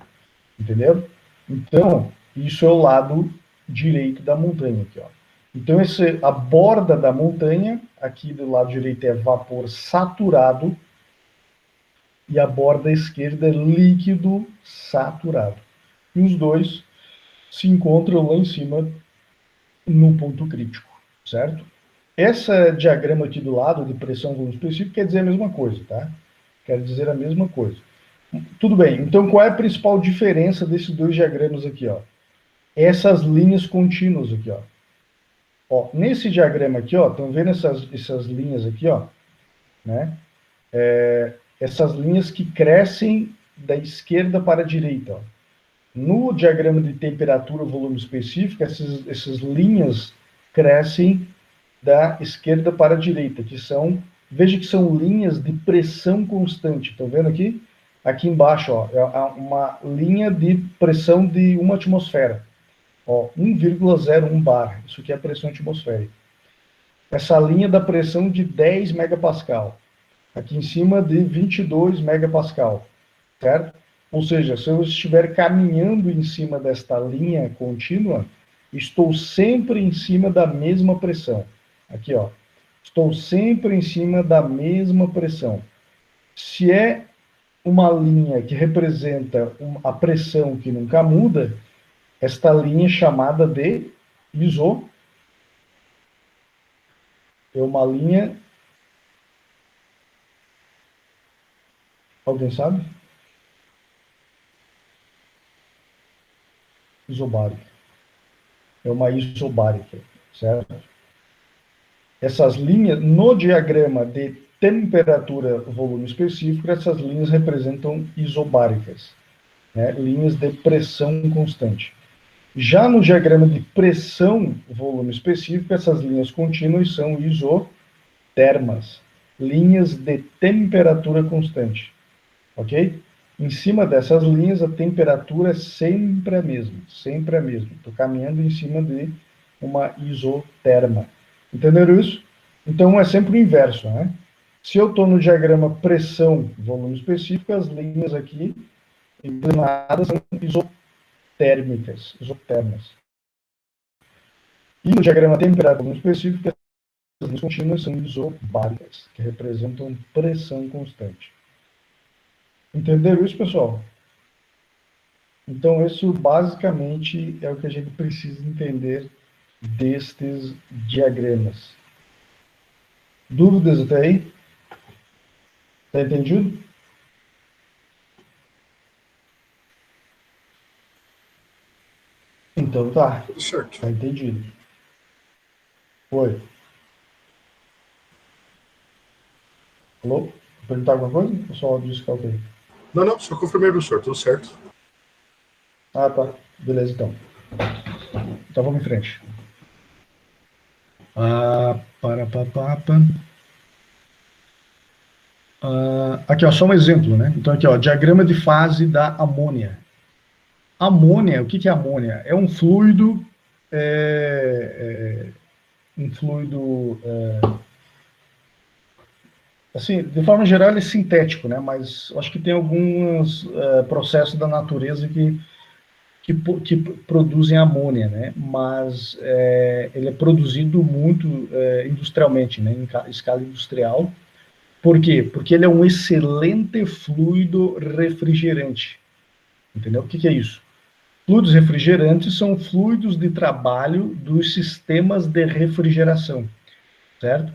entendeu? Então, isso é o lado direito da montanha aqui, ó. Então, a borda da montanha, aqui do lado direito é vapor saturado, e a borda esquerda é líquido saturado. E os dois se encontram lá em cima no ponto crítico, certo? Esse diagrama aqui do lado, de pressão volume específico, quer dizer a mesma coisa, tá? Quer dizer a mesma coisa. Tudo bem, então qual é a principal diferença desses dois diagramas aqui, ó? Essas linhas contínuas aqui, ó. Ó, nesse diagrama aqui, ó, estão vendo essas linhas aqui, ó, né? Essas linhas que crescem da esquerda para a direita, ó. No diagrama de temperatura volume específico, essas linhas crescem da esquerda para a direita, que são, veja que são linhas de pressão constante. Estão vendo aqui? Aqui embaixo, ó, é uma linha de pressão de 1 atmosfera. Ó, 1,01 bar. Isso aqui é a pressão atmosférica. Essa linha da pressão de 10 megapascal. Aqui em cima de 22 megapascal. Certo? Ou seja, se eu estiver caminhando em cima desta linha contínua, estou sempre em cima da mesma pressão. Aqui, ó. Estou sempre em cima da mesma pressão. Se é uma linha que representa a pressão que nunca muda, esta linha é chamada de ISO. É uma linha... Alguém sabe? Isobárica. É uma isobárica, certo? Essas linhas, no diagrama de temperatura, volume específico, essas linhas representam isobáricas, né? Linhas de pressão constante. Já no diagrama de pressão, volume específico, essas linhas contínuas são isotermas, linhas de temperatura constante, ok? Em cima dessas linhas, a temperatura é sempre a mesma, sempre a mesma. Estou caminhando em cima de uma isoterma. Entenderam isso? Então, é sempre o inverso, né? Se eu estou no diagrama pressão, volume específico, as linhas aqui inclinadas são isotérmicas, isotermas. E no diagrama temperatura, volume específico, as linhas contínuas são isobáricas, que representam pressão constante. Entenderam isso, pessoal? Então, isso basicamente é o que a gente precisa entender destes diagramas. Dúvidas até aí? Está entendido? Então tá. Tudo certo. Está entendido. Oi. Alô? Vou perguntar alguma coisa? O pessoal disse que é ok. Não, só confirmei do senhor, tudo certo. Ah, tá. Beleza, então. Então vamos em frente. Aqui, ó, só um exemplo, né? Então, aqui, ó, diagrama de fase da amônia. Amônia, o que é amônia? É um fluido, assim, de forma geral, ele é sintético, né? Mas acho que tem alguns processos da natureza que produzem amônia, né? Mas ele é produzido muito industrialmente, né? Em escala industrial. Por quê? Porque ele é um excelente fluido refrigerante. Entendeu? O que é isso? Fluidos refrigerantes são fluidos de trabalho dos sistemas de refrigeração, certo?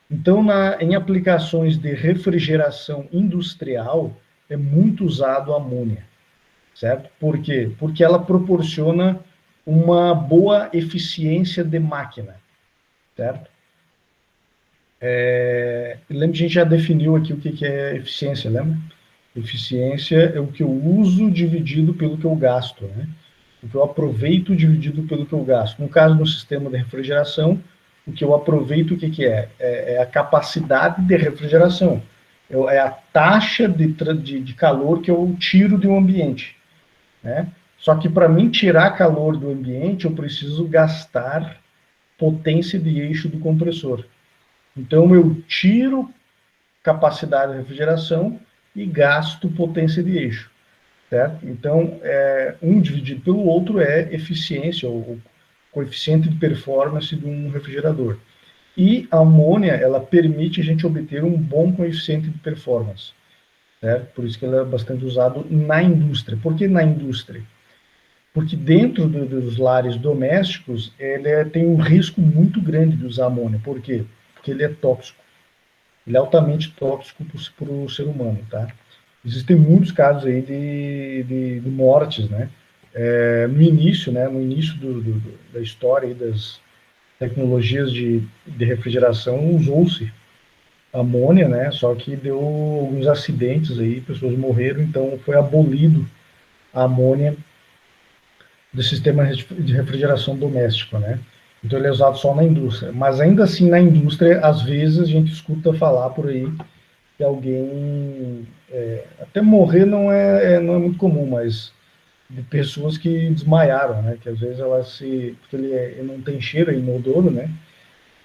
Então, em aplicações de refrigeração industrial, é muito usado a amônia, certo? Por quê? Porque ela proporciona uma boa eficiência de máquina, certo? Lembra que a gente já definiu aqui o que é eficiência, lembra? Eficiência é o que eu uso dividido pelo que eu gasto, né? O que eu aproveito dividido pelo que eu gasto. No caso do sistema de refrigeração, o que eu aproveito, o que é? É a capacidade de refrigeração. É a taxa de calor que eu tiro de um ambiente, né? Só que para mim tirar calor do ambiente, eu preciso gastar potência de eixo do compressor. Então, eu tiro capacidade de refrigeração e gasto potência de eixo, certo? Então, um dividido pelo outro é eficiência, ou coeficiente de performance de um refrigerador. E a amônia, ela permite a gente obter um bom coeficiente de performance, certo? Por isso que ela é bastante usado na indústria. Por que na indústria? Porque dentro dos lares domésticos, ele tem um risco muito grande de usar amônia. Por quê? Porque ele é tóxico. Ele é altamente tóxico para o ser humano, tá? Existem muitos casos aí de mortes, né? No início da história aí das tecnologias de refrigeração, usou-se amônia, né? Só que deu alguns acidentes aí, pessoas morreram, então foi abolido a amônia do sistema de refrigeração doméstico, né? Então ele é usado só na indústria. Mas ainda assim, na indústria, às vezes a gente escuta falar por aí que alguém até morrer não é muito comum, mas de pessoas que desmaiaram, né? Que às vezes porque ele não tem cheiro, é inodoro, né?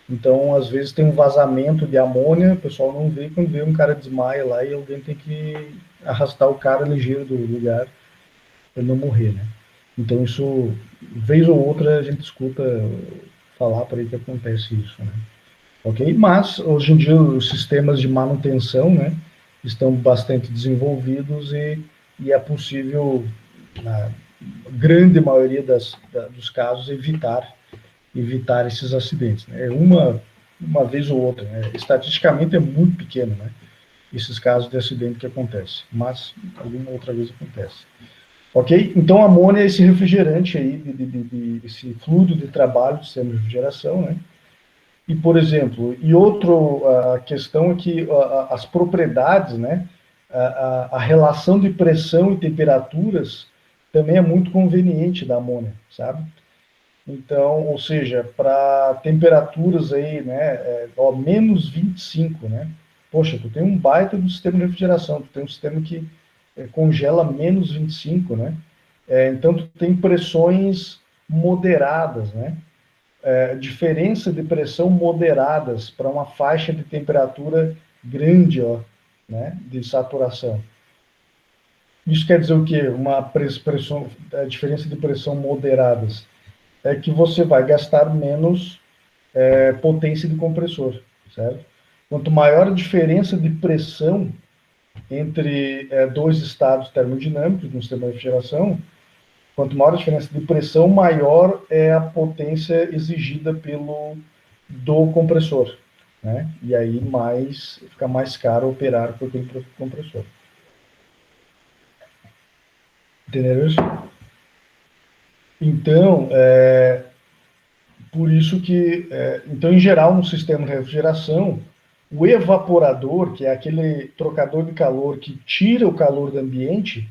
Então, às vezes tem um vazamento de amônia, o pessoal não vê, quando vê um cara desmaia lá e alguém tem que arrastar o cara ligeiro do lugar para não morrer, né? Então, isso, vez ou outra, a gente escuta falar por aí que acontece isso, né? Ok? Mas, hoje em dia, os sistemas de manutenção, né, estão bastante desenvolvidos e é possível, na grande maioria dos casos, evitar esses acidentes, né? Uma vez ou outra, né? Estatisticamente é muito pequeno, né? Esses casos de acidente que acontecem, mas alguma outra vez acontece. Ok? Então, a amônia é esse refrigerante aí, esse fluido de trabalho do sistema de refrigeração, né? E, por exemplo, a questão é que as propriedades, né? A relação de pressão e temperaturas também é muito conveniente da amônia, sabe? Então, ou seja, para temperaturas aí, né, menos 25, né? Poxa, tu tem um baita do sistema de refrigeração, tu tem um sistema que congela menos 25, né? Então, tu tem pressões moderadas, né? Diferença de pressão moderadas para uma faixa de temperatura grande, ó, né, de saturação. Isso quer dizer o quê? Diferença de pressão moderadas é que você vai gastar menos potência de compressor, certo? Quanto maior a diferença de pressão entre dois estados termodinâmicos no sistema de refrigeração, quanto maior a diferença de pressão, maior é a potência exigida do compressor, né? E aí fica mais caro operar com aquele compressor. Entenderam isso? Então, por isso que, então, em geral, no sistema de refrigeração, o evaporador, que é aquele trocador de calor que tira o calor do ambiente,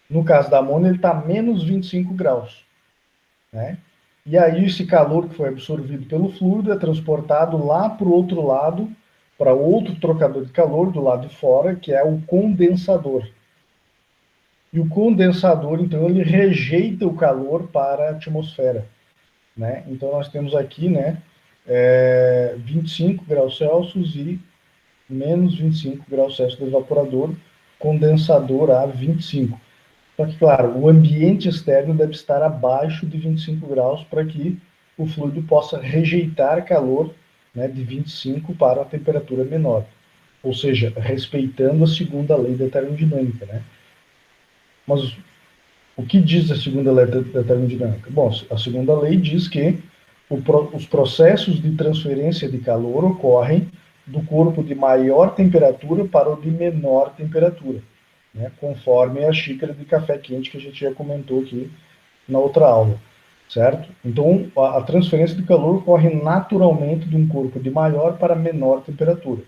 no caso da amônia, ele está a menos 25 graus, né? E aí esse calor que foi absorvido pelo fluido é transportado lá para o outro lado, para outro trocador de calor do lado de fora, que é o condensador. E o condensador, então, ele rejeita o calor para a atmosfera, né? Então, nós temos aqui, né, 25 graus Celsius e menos 25 graus Celsius do evaporador, condensador a 25. Só que, claro, o ambiente externo deve estar abaixo de 25 graus para que o fluido possa rejeitar calor, né, de 25 para a temperatura menor. Ou seja, respeitando a segunda lei da termodinâmica, né? Mas o que diz a segunda lei da termodinâmica? Bom, a segunda lei diz que os processos de transferência de calor ocorrem do corpo de maior temperatura para o de menor temperatura, né, conforme a xícara de café quente que a gente já comentou aqui na outra aula, certo? Então, a transferência de calor ocorre naturalmente de um corpo de maior para menor temperatura.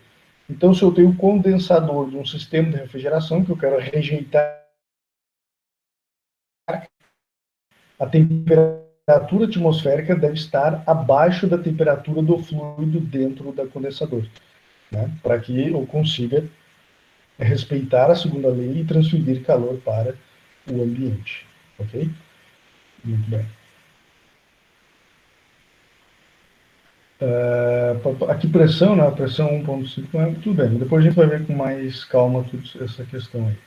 Então, se eu tenho um condensador de um sistema de refrigeração que eu quero rejeitar a temperatura atmosférica deve estar abaixo da temperatura do fluido dentro da condensador, né, para que eu consiga respeitar a segunda lei e transferir calor para o ambiente, ok? Muito bem. Aqui pressão, né, pressão 1.5, tudo bem, depois a gente vai ver com mais calma toda essa questão aí.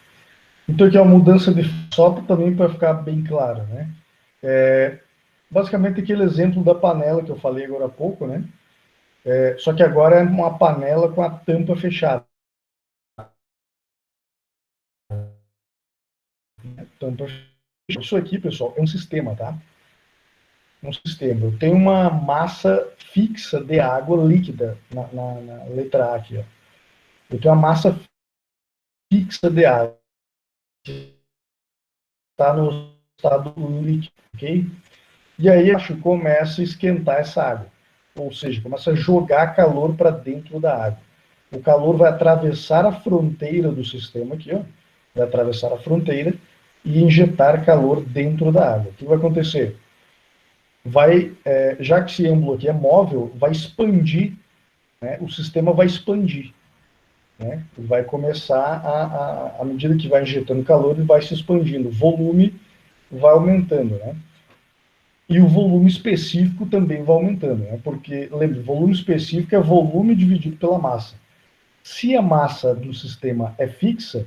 Então aqui a mudança de sopro também para ficar bem claro, né? Basicamente aquele exemplo da panela que eu falei agora há pouco, né? Só que agora é uma panela com a tampa fechada. Isso aqui, pessoal, é um sistema, tá? Um sistema. Eu tenho uma massa fixa de água líquida na letra A aqui, ó. Eu tenho uma massa fixa de água que está no estado líquido, ok? E aí acho que começa a esquentar essa água, ou seja, começa a jogar calor para dentro da água. O calor vai atravessar a fronteira do sistema aqui, ó, vai atravessar a fronteira e injetar calor dentro da água. O que vai acontecer? Já que esse êmbolo aqui é móvel, vai expandir, né, o sistema vai expandir. né? Ele vai começar, à medida que vai injetando calor, ele vai se expandindo, o volume vai aumentando, né? E o volume específico também vai aumentando, né? Porque, lembre, volume específico é volume dividido pela massa. Se a massa do sistema é fixa,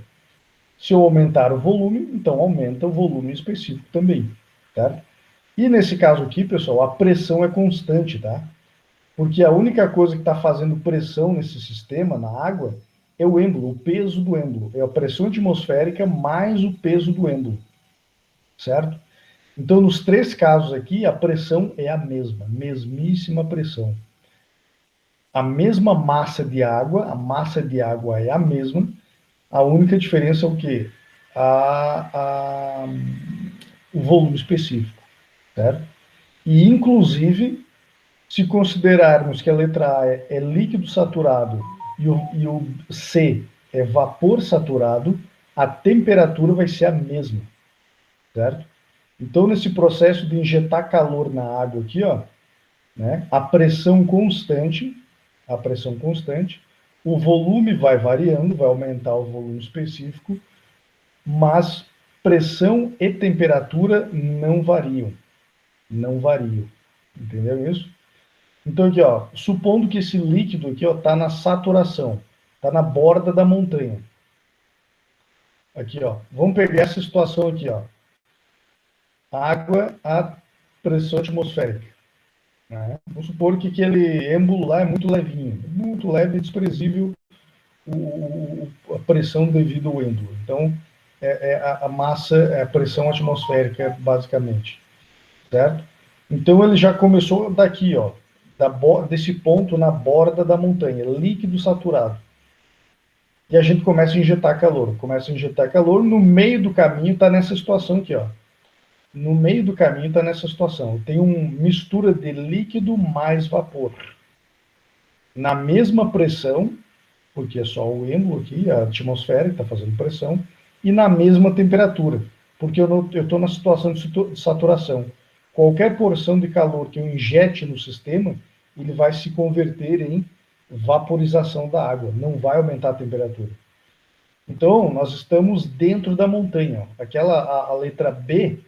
se eu aumentar o volume, então aumenta o volume específico também, certo? E nesse caso aqui, pessoal, a pressão é constante, tá? Porque a única coisa que está fazendo pressão nesse sistema, na água, é o êmbolo, o peso do êmbolo. É a pressão atmosférica mais o peso do êmbolo, certo? Então, nos três casos aqui, a pressão é a mesma, mesmíssima pressão. A mesma massa de água, a massa de água é a mesma, a única diferença é o quê? O volume específico, certo? E, inclusive, se considerarmos que a letra A é líquido saturado e o C é vapor saturado, a temperatura vai ser a mesma, certo? Então, nesse processo de injetar calor na água aqui, ó, né, a pressão constante, o volume vai variando, vai aumentar o volume específico, mas pressão e temperatura não variam. Não variam. Entendeu isso? Então, aqui, ó, supondo que esse líquido aqui está na saturação, está na borda da montanha. Aqui, ó, vamos pegar essa situação aqui, ó. Água a pressão atmosférica. Né? Vamos supor que aquele êmbolo lá é muito levinho, muito leve e desprezível a pressão devido ao êmbolo. Então, a massa, é a pressão atmosférica, basicamente. Certo? Então, ele já começou daqui, ó, desse ponto na borda da montanha, líquido saturado. E a gente começa a injetar calor, no meio do caminho está nessa situação aqui, ó. No meio do caminho está nessa situação. Tem uma mistura de líquido mais vapor. Na mesma pressão, porque é só o êmbolo aqui, a atmosfera que está fazendo pressão, e na mesma temperatura, porque eu estou na situação de saturação. Qualquer porção de calor que eu injete no sistema, ele vai se converter em vaporização da água, não vai aumentar a temperatura. Então, nós estamos dentro da montanha. A letra B,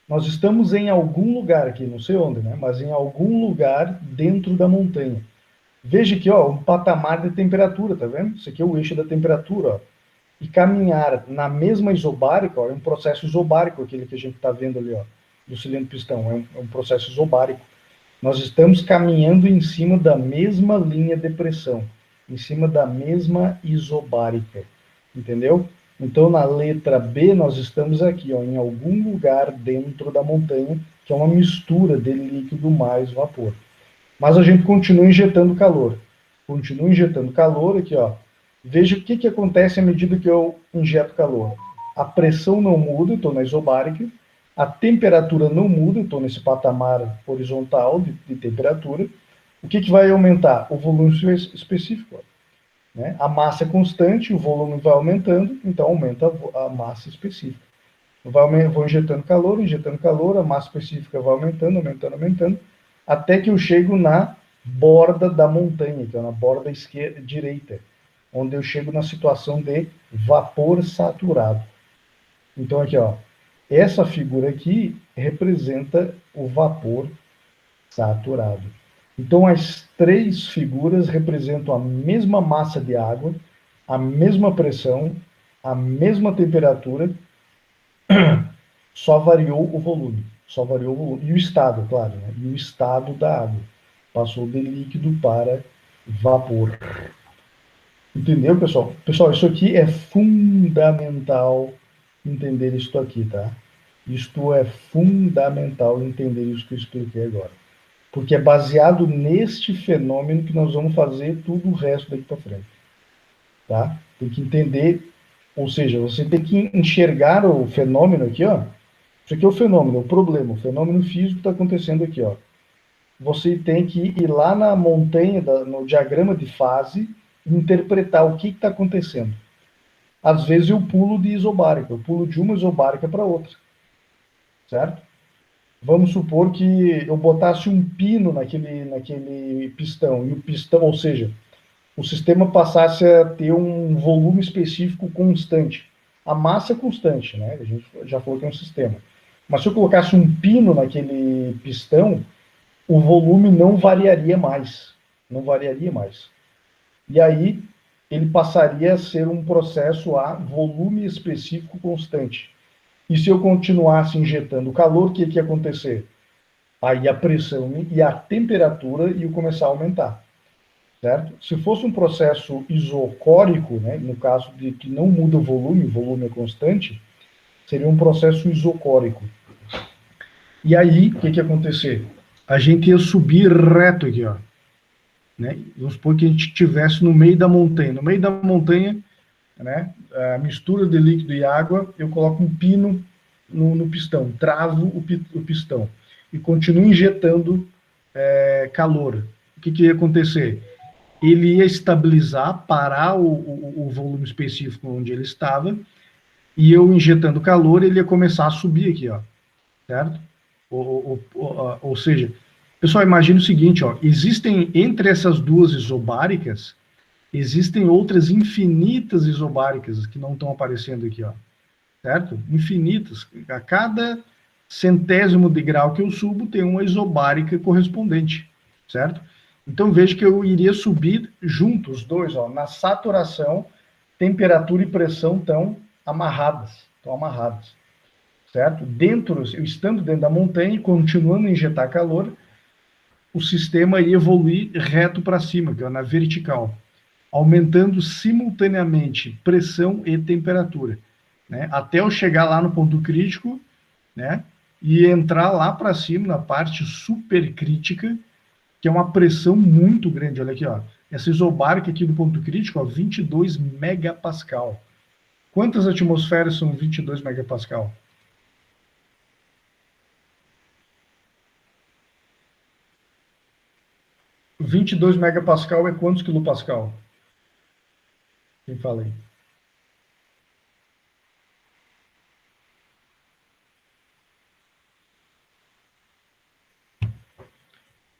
nós estamos em algum lugar aqui, não sei onde, né? Mas em algum lugar dentro da montanha. Veja aqui, ó, um patamar de temperatura, tá vendo? Isso aqui é o eixo da temperatura, ó. E caminhar na mesma isobárica, ó, é um processo isobárico, aquele que a gente está vendo ali, ó, do cilindro pistão, é um processo isobárico. Nós estamos caminhando em cima da mesma linha de pressão, em cima da mesma isobárica, entendeu? Então, na letra B, nós estamos aqui, ó, em algum lugar dentro da montanha, que é uma mistura de líquido mais vapor. Mas a gente continua injetando calor. Continua injetando calor aqui, ó. Veja o que acontece à medida que eu injeto calor. A pressão não muda, estou na isobárica. A temperatura não muda, estou nesse patamar horizontal de temperatura. O que vai aumentar? O volume específico. Né? A massa é constante, o volume vai aumentando, então aumenta a massa específica. Vou injetando calor, a massa específica vai aumentando, até que eu chego na borda da montanha, então na borda direita, onde eu chego na situação de vapor saturado. Então aqui, ó, essa figura aqui representa o vapor saturado. Então as três figuras representam a mesma massa de água, a mesma pressão, a mesma temperatura, só variou o volume. E o estado, claro, né? E o estado da água. Passou de líquido para vapor. Entendeu, pessoal? Pessoal, isso aqui é fundamental entender isso aqui, tá? Isto é fundamental entender isso que eu expliquei agora. Porque é baseado neste fenômeno que nós vamos fazer tudo o resto daqui para frente. Tá? Tem que entender, ou seja, você tem que enxergar o fenômeno aqui, ó. Isso aqui é o fenômeno, o problema, o fenômeno físico que está acontecendo aqui, ó. Você tem que ir lá na montanha, no diagrama de fase, e interpretar o que está acontecendo. Às vezes eu pulo de isobárica, eu pulo de uma isobárica para outra. Certo? Vamos supor que eu botasse um pino naquele pistão, e o pistão, ou seja, o sistema passasse a ter um volume específico constante. A massa é constante, né? A gente já falou que é um sistema. Mas se eu colocasse um pino naquele pistão, o volume não variaria mais. Não variaria mais. E aí, ele passaria a ser um processo a volume específico constante. E se eu continuasse injetando calor, o que ia acontecer? Aí a pressão e a temperatura iam começar a aumentar. Certo? Se fosse um processo isocórico, né, no caso de que não muda o volume é constante, seria um processo isocórico. E aí, o que ia acontecer? A gente ia subir reto aqui, ó. Né? Vamos supor que a gente estivesse no meio da montanha. No meio da montanha, né, a mistura de líquido e água, eu coloco um pino no pistão, travo o pistão e continuo injetando calor. O que ia acontecer? Ele ia estabilizar, parar o volume específico onde ele estava, e eu injetando calor, ele ia começar a subir aqui, ó, certo? Ou seja, pessoal, imagine o seguinte, ó, existem entre essas duas isobáricas, existem outras infinitas isobáricas que não estão aparecendo aqui, ó, certo? Infinitas. A cada centésimo de grau que eu subo, tem uma isobárica correspondente, certo? Então, veja que eu iria subir juntos, os dois, ó, na saturação, temperatura e pressão estão amarradas, certo? Eu estando dentro da montanha e continuando a injetar calor, o sistema ia evoluir reto para cima, que é na vertical, aumentando simultaneamente pressão e temperatura, né? Até eu chegar lá no ponto crítico, né? E entrar lá para cima, na parte supercrítica, que é uma pressão muito grande. Olha aqui, ó. Essa isobárica aqui do ponto crítico, ó, 22 megapascal. Quantas atmosferas são 22 megapascal? O 22 megapascal é quantos quilopascal? Quem fala aí?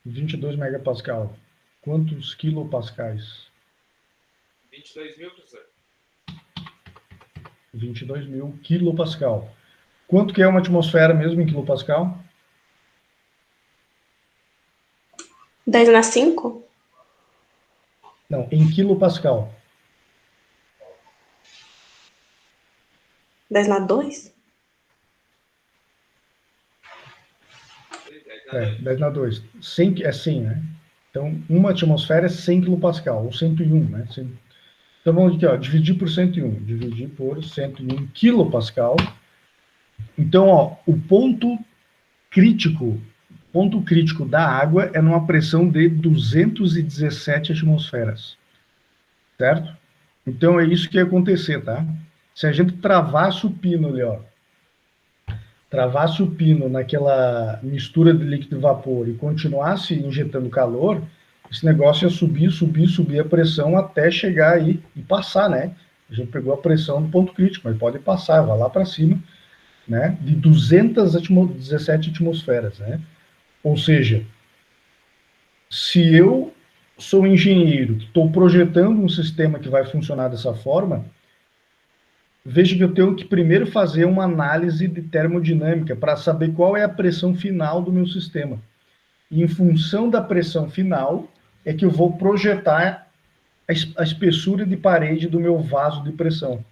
O 22 megapascal. Quantos quilopascais? 22.000, professor. 22.000 quilopascal. Quanto que é uma atmosfera mesmo em quilopascal? 10 na 5? Não, em quilopascal. 10 na 2? 10 na 2. 100, é 100, né? Então, uma atmosfera é 100 quilopascal, ou 101, né? Então, vamos aqui, ó, dividir por 101. Dividir por 101 quilopascal. Então, ó, o ponto crítico da água é numa pressão de 217 atmosferas. Certo? Então, é isso que ia acontecer, tá? Se a gente travasse o pino ali, ó, travasse o pino naquela mistura de líquido e vapor e continuasse injetando calor, esse negócio ia subir a pressão até chegar aí e passar, né? A gente pegou a pressão do ponto crítico, mas pode passar, vai lá para cima, né? De 217 atmosferas, né? Ou seja, se eu sou um engenheiro que estou projetando um sistema que vai funcionar dessa forma, veja que eu tenho que primeiro fazer uma análise de termodinâmica para saber qual é a pressão final do meu sistema. E em função da pressão final, é que eu vou projetar a espessura de parede do meu vaso de pressão,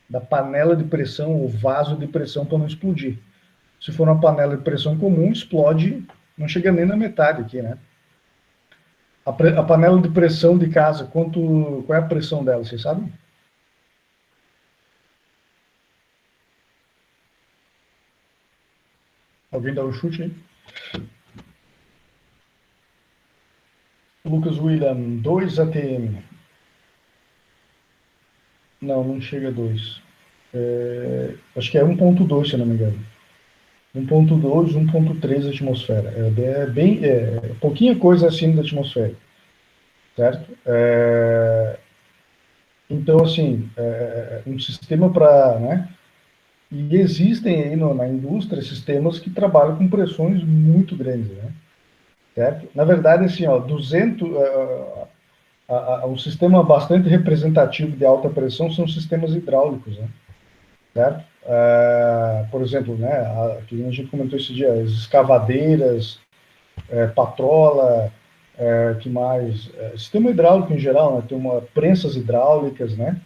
da panela de pressão ou vaso de pressão para não explodir. Se for uma panela de pressão comum, explode, não chega nem na metade aqui, né? A panela de pressão de casa, qual é a pressão dela, vocês sabem? Alguém dá um chute aí? Lucas William, 2 ATM. Não chega a 2. Acho que é 1.2, se não me engano. 1.2, 1.3 atmosfera. É pouquinha coisa acima da atmosfera. Certo? Então, assim, um sistema para... Né? E existem aí na indústria sistemas que trabalham com pressões muito grandes, né? Certo? Na verdade, assim, ó, um sistema bastante representativo de alta pressão são os sistemas hidráulicos, né? Certo? Por exemplo, né, que a gente comentou esse dia, as escavadeiras, patrola, que mais? Sistema hidráulico em geral, né? Tem prensas hidráulicas, né?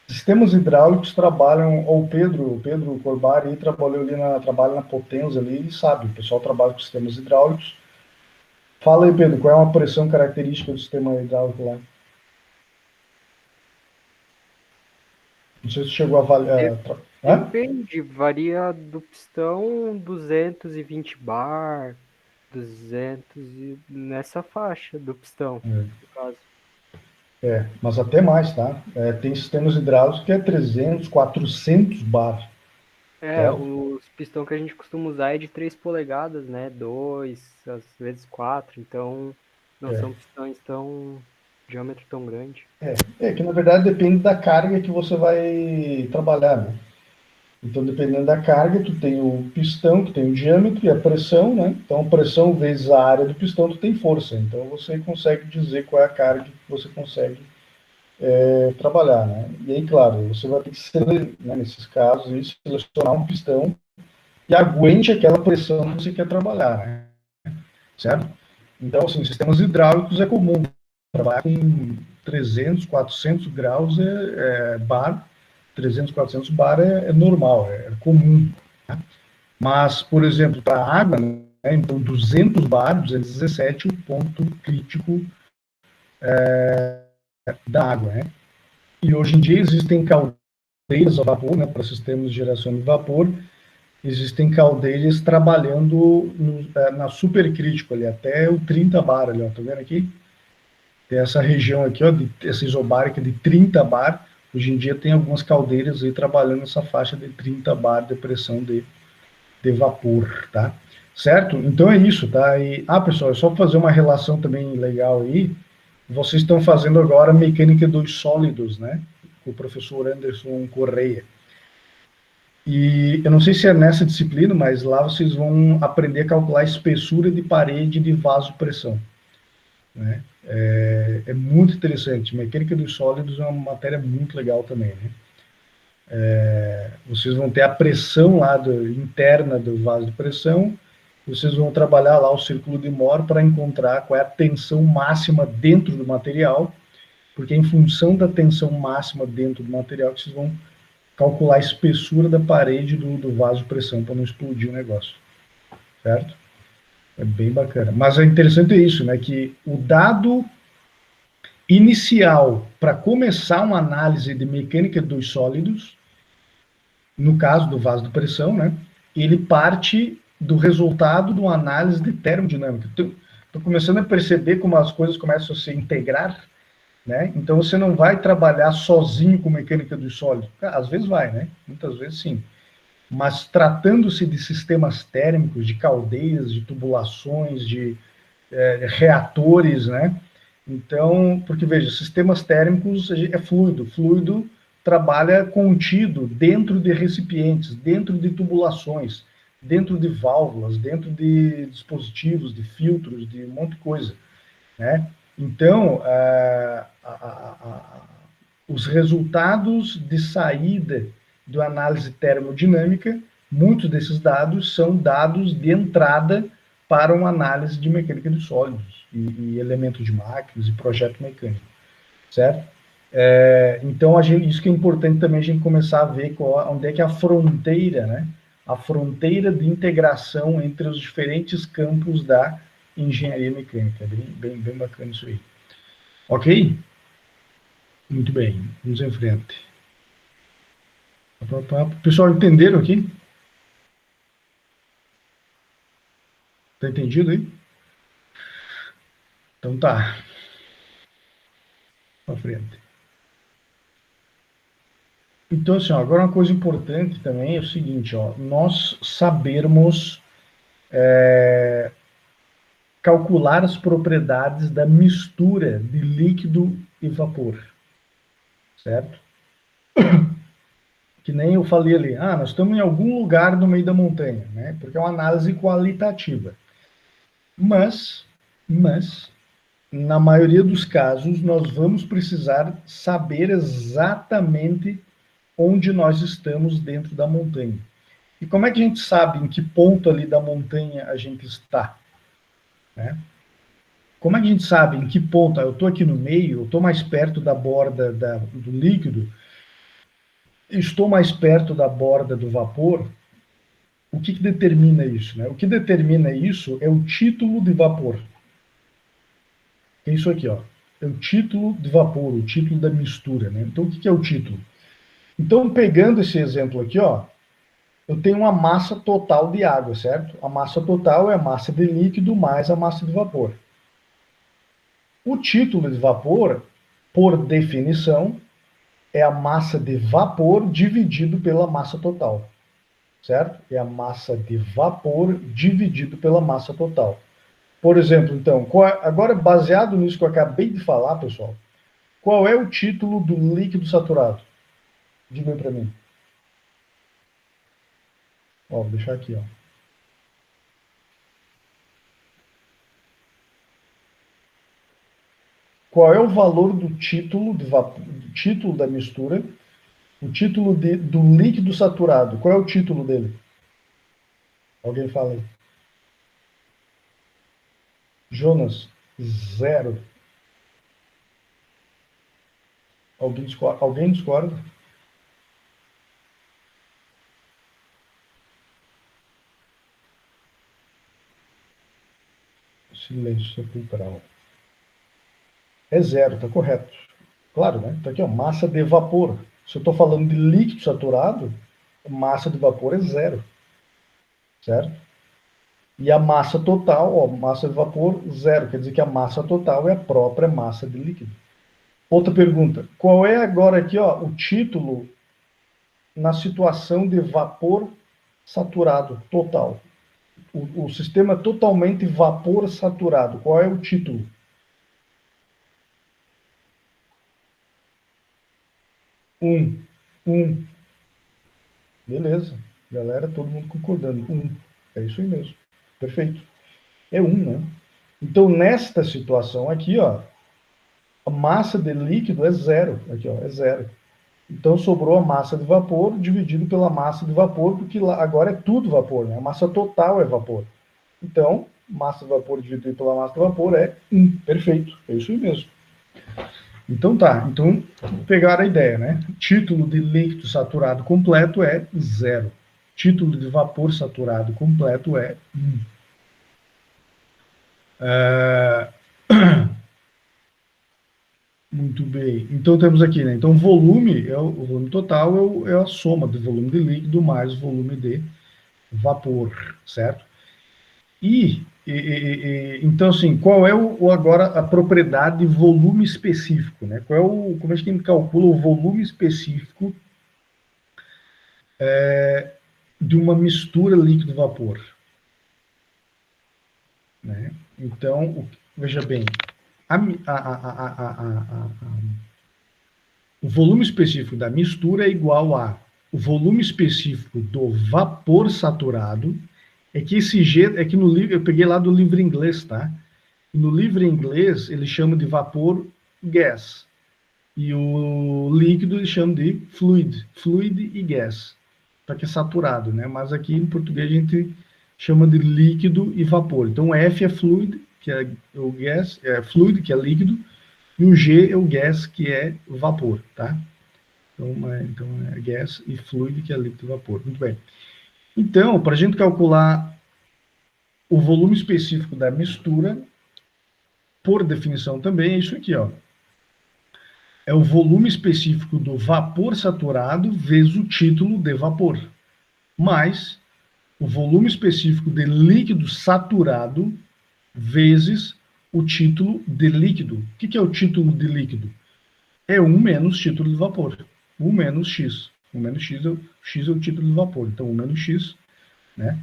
Sistemas hidráulicos trabalham, ou o Pedro Corbari trabalhou trabalha na Potenza ali, ele sabe, o pessoal trabalha com sistemas hidráulicos. Fala aí, Pedro, qual é uma pressão característica do sistema hidráulico lá? Não sei se chegou a avaliar. Depende, varia do pistão 220 bar, 200 nessa faixa do pistão, no caso. Mas até mais, tá? Tem sistemas hidráulicos que é 300, 400 bar. Os pistão que a gente costuma usar é de 3 polegadas, né? 2, às vezes 4, então não são pistões diâmetro tão grande. Que na verdade depende da carga que você vai trabalhar, né? Então, dependendo da carga, tu tem o pistão, que tem o diâmetro e a pressão, né? Então, a pressão vezes a área do pistão, tu tem força. Então, você consegue dizer qual é a carga que você consegue trabalhar, né? E aí, claro, você vai ter que, né, nesses casos, selecionar um pistão que aguente aquela pressão que você quer trabalhar, né? Certo? Então, assim, sistemas hidráulicos é comum. Trabalhar com 300, 400 graus bar, 300, 400 bar é normal, é comum. Né? Mas, por exemplo, para a água, né, então 200 bar, 217, o ponto crítico da água. Né? E hoje em dia existem caldeiras a vapor, né, para sistemas de geração de vapor, existem caldeiras trabalhando na supercrítico ali, até o 30 bar ali, ó, tá vendo aqui? Tem essa região aqui, ó, essa isobárica de 30 bar. Hoje em dia tem algumas caldeiras aí trabalhando nessa faixa de 30 bar de pressão de vapor, tá? Certo? Então é isso, tá? E, pessoal, é só fazer uma relação também legal aí. Vocês estão fazendo agora mecânica dos sólidos, né? Com o professor Anderson Correia. E eu não sei se é nessa disciplina, mas lá vocês vão aprender a calcular a espessura de parede de vasopressão, né? É muito interessante. Mecânica dos sólidos é uma matéria muito legal também, né? Vocês vão ter a pressão lá interna do vaso de pressão, vocês vão trabalhar lá o círculo de Mohr para encontrar qual é a tensão máxima dentro do material, porque é em função da tensão máxima dentro do material que vocês vão calcular a espessura da parede do vaso de pressão para não explodir o negócio, certo? É bem bacana. Mas é interessante isso, né? Que o dado inicial para começar uma análise de mecânica dos sólidos, no caso do vaso de pressão, né? Ele parte do resultado de uma análise de termodinâmica. Estou começando a perceber como as coisas começam a se integrar, né? Então você não vai trabalhar sozinho com mecânica dos sólidos. Às vezes vai, né? Muitas vezes sim. Mas tratando-se de sistemas térmicos, de caldeiras, de tubulações, de reatores, né? Então, porque veja, sistemas térmicos é fluido. Fluido trabalha contido dentro de recipientes, dentro de tubulações, dentro de válvulas, dentro de dispositivos, de filtros, de um monte de coisa, né? Então, os resultados de saída da análise termodinâmica, muitos desses dados são dados de entrada para uma análise de mecânica de sólidos e elementos de máquinas e projeto mecânico, certo? Então, isso que é importante também a gente começar a ver onde é que é a fronteira, né? A fronteira de integração entre os diferentes campos da engenharia mecânica. Bem bacana isso aí. Ok? Muito bem, vamos em frente. Pessoal, entenderam aqui? Tá entendido aí? Então tá. Para frente. Então, assim, ó, agora uma coisa importante também é o seguinte, ó, nós sabermos calcular as propriedades da mistura de líquido e vapor, certo? Que nem eu falei ali, nós estamos em algum lugar no meio da montanha, né? Porque é uma análise qualitativa. Mas na maioria dos casos, nós vamos precisar saber exatamente onde nós estamos dentro da montanha. E como é que a gente sabe em que ponto ali da montanha a gente está? Né? Como é que a gente sabe em que ponto? Eu estou aqui no meio, eu estou mais perto da borda do líquido, estou mais perto da borda do vapor. O que determina isso? Né? O que determina isso é o título de vapor. É isso aqui, ó. É o título de vapor, o título da mistura. Né? Então, o que é o título? Então, pegando esse exemplo aqui, ó, eu tenho uma massa total de água, certo? A massa total é a massa de líquido mais a massa de vapor. O título de vapor, por definição, é a massa de vapor dividido pela massa total, certo? É a massa de vapor dividido pela massa total. Por exemplo, então, agora baseado nisso que eu acabei de falar, pessoal, qual é o título do líquido saturado? Diga aí para mim. Ó, vou deixar aqui, ó. Qual é o valor do título do título da mistura? O título do líquido saturado. Qual é o título dele? Alguém fala aí. Jonas, 0. Alguém discorda? Silêncio sepulcral. É 0, está correto. Claro, né? Está aqui, ó, massa de vapor. Se eu estou falando de líquido saturado, massa de vapor é 0. Certo? E a massa total, ó, massa de vapor, 0. Quer dizer que a massa total é a própria massa de líquido. Outra pergunta. Qual é agora aqui, ó, o título na situação de vapor saturado total? O sistema totalmente vapor saturado. Qual é o título? Um. Beleza. Galera, todo mundo concordando. 1. É isso aí mesmo. Perfeito. É 1, né? Então, nesta situação aqui, ó, a massa de líquido é 0. Aqui, ó, é 0. Então, sobrou a massa de vapor dividido pela massa de vapor, porque agora é tudo vapor, né? A massa total é vapor. Então, massa de vapor dividido pela massa de vapor é 1. Perfeito. É isso aí mesmo. Então tá, então pegaram a ideia, né? Título de líquido saturado completo é 0. Título de vapor saturado completo é 1. Muito bem. Então temos aqui, né? Então volume, o volume total é a soma do volume de líquido mais o volume de vapor, certo? Então, assim, qual é agora a propriedade de volume específico, né? Como é que a gente calcula o volume específico de uma mistura líquido-vapor? Né? Então, veja bem, o volume específico da mistura é igual o volume específico do vapor saturado. É que esse G, é que no livro, eu peguei lá do livro inglês, tá? E no livro inglês, ele chama de vapor gas. E o líquido ele chama de fluid e gas. Só que é saturado, né? Mas aqui em português a gente chama de líquido e vapor. Então, o F é fluid, que é o gas, é fluid, que é líquido, e o G é o gas, que é vapor, tá? Então é gas e fluid, que é líquido e vapor. Muito bem. Então, para a gente calcular o volume específico da mistura, por definição também, é isso aqui, ó. É o volume específico do vapor saturado vezes o título de vapor, mais o volume específico de líquido saturado vezes o título de líquido. O que é o título de líquido? É 1 menos título de vapor. 1 menos X. 1 menos X é o título de vapor. Então, 1 menos X, né?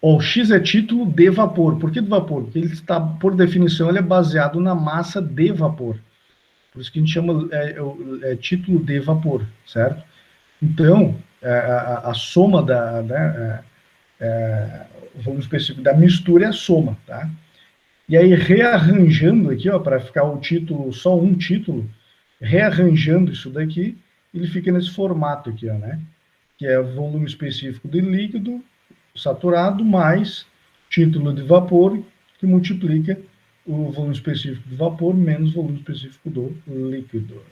O X é título de vapor. Por que de vapor? Porque ele está, por definição, ele é baseado na massa de vapor. Por isso que a gente chama título de vapor, certo? Então, a soma o volume específico da mistura é a soma, tá? E aí, rearranjando aqui, ó, para ficar o título, só um título, rearranjando isso daqui, ele fica nesse formato aqui, ó, né? Que é volume específico de líquido saturado mais título de vapor, que multiplica o volume específico do vapor menos volume específico do líquido.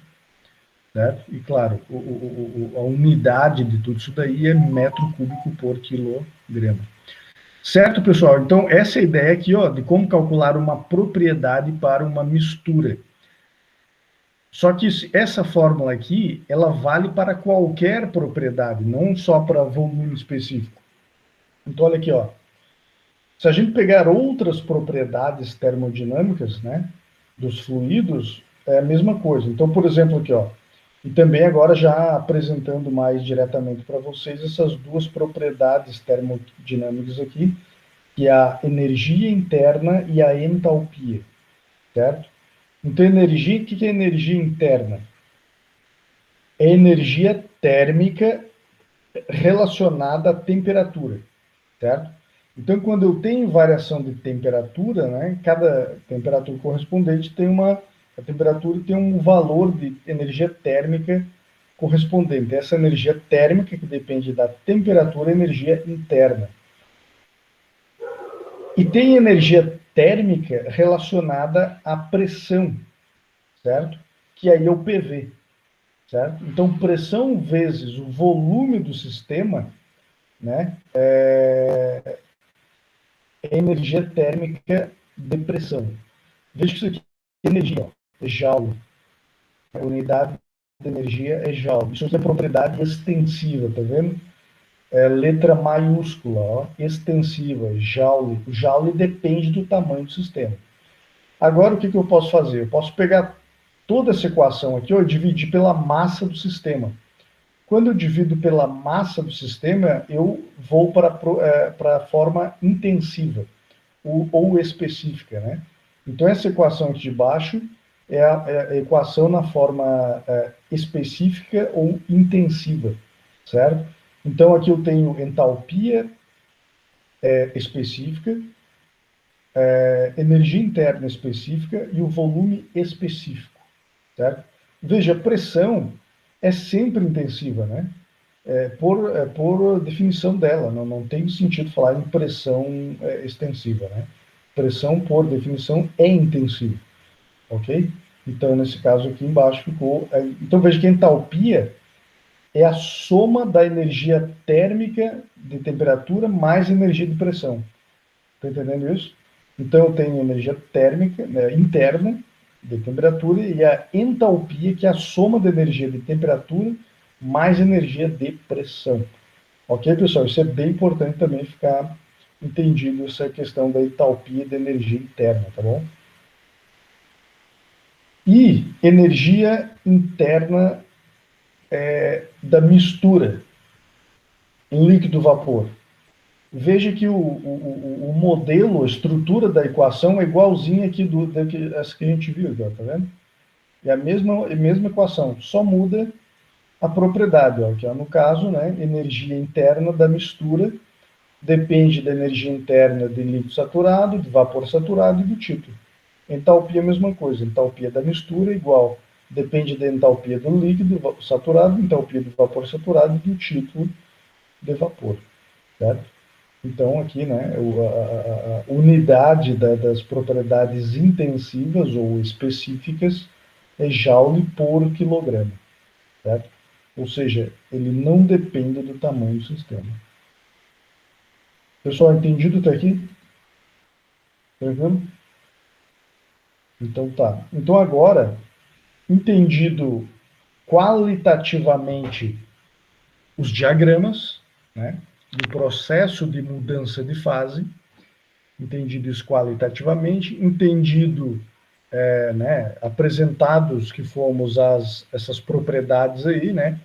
Certo? E, claro, a unidade de tudo isso daí é metro cúbico por quilograma. Certo, pessoal? Então, essa é a ideia aqui, ó, de como calcular uma propriedade para uma mistura. Só que essa fórmula aqui, ela vale para qualquer propriedade, não só para volume específico. Então, olha aqui, ó. Se a gente pegar outras propriedades termodinâmicas, né, dos fluidos, é a mesma coisa. Então, por exemplo, aqui, ó, e também agora já apresentando mais diretamente para vocês essas duas propriedades termodinâmicas aqui, que é a energia interna e a entalpia, certo? Então, energia, o que é energia interna? É energia térmica relacionada à temperatura, certo? Então, quando eu tenho variação de temperatura, né, cada temperatura correspondente tem a temperatura tem um valor de energia térmica correspondente. Essa energia térmica, que depende da temperatura, é energia interna. E tem energia térmica relacionada à pressão, certo? Que aí é o PV, certo? Então, pressão vezes o volume do sistema, né, é energia térmica de pressão. Veja que isso aqui é energia, é joule. A unidade de energia é joule. Isso aqui é propriedade extensiva, tá vendo? É letra maiúscula, ó, extensiva, joule. O joule depende do tamanho do sistema. Agora, o que eu posso fazer? Eu posso pegar toda essa equação aqui, ó, e dividir pela massa do sistema. Quando eu divido pela massa do sistema, eu vou para a forma intensiva, ou específica, né? Então, essa equação aqui de baixo é a equação na forma específica ou intensiva, certo? Então, aqui eu tenho entalpia específica, energia interna específica e o volume específico, certo? Veja, pressão é sempre intensiva, né? Por definição dela, não tem sentido falar em pressão extensiva, né? Pressão, por definição, é intensiva, ok? Então, nesse caso aqui embaixo ficou... Então, veja que a entalpia é a soma da energia térmica de temperatura mais energia de pressão. Está entendendo isso? Então, eu tenho energia térmica, né, interna, de temperatura, e a entalpia, que é a soma da energia de temperatura mais energia de pressão. Ok, pessoal? Isso é bem importante também ficar entendido, essa questão da entalpia de energia interna, tá bom? E energia interna da mistura líquido-vapor. Veja que o modelo, a estrutura da equação é igualzinha aqui essa que a gente viu, tá vendo? É a mesma equação, só muda a propriedade, ó, que é, no caso, né, energia interna da mistura depende da energia interna de líquido saturado, de vapor saturado e do tipo. Entalpia é a mesma coisa, entalpia da mistura é igual, depende da entalpia do líquido saturado, entalpia do vapor saturado e do tipo de vapor, certo? Então, aqui, né, a unidade das propriedades intensivas ou específicas é joule por quilograma, certo? Ou seja, ele não depende do tamanho do sistema. Pessoal, entendido até aqui? Tranquilo? Então, tá. Então, agora, entendido qualitativamente os diagramas, né, do processo de mudança de fase, entendido isso qualitativamente, entendido, né, apresentados que fomos essas propriedades aí, né,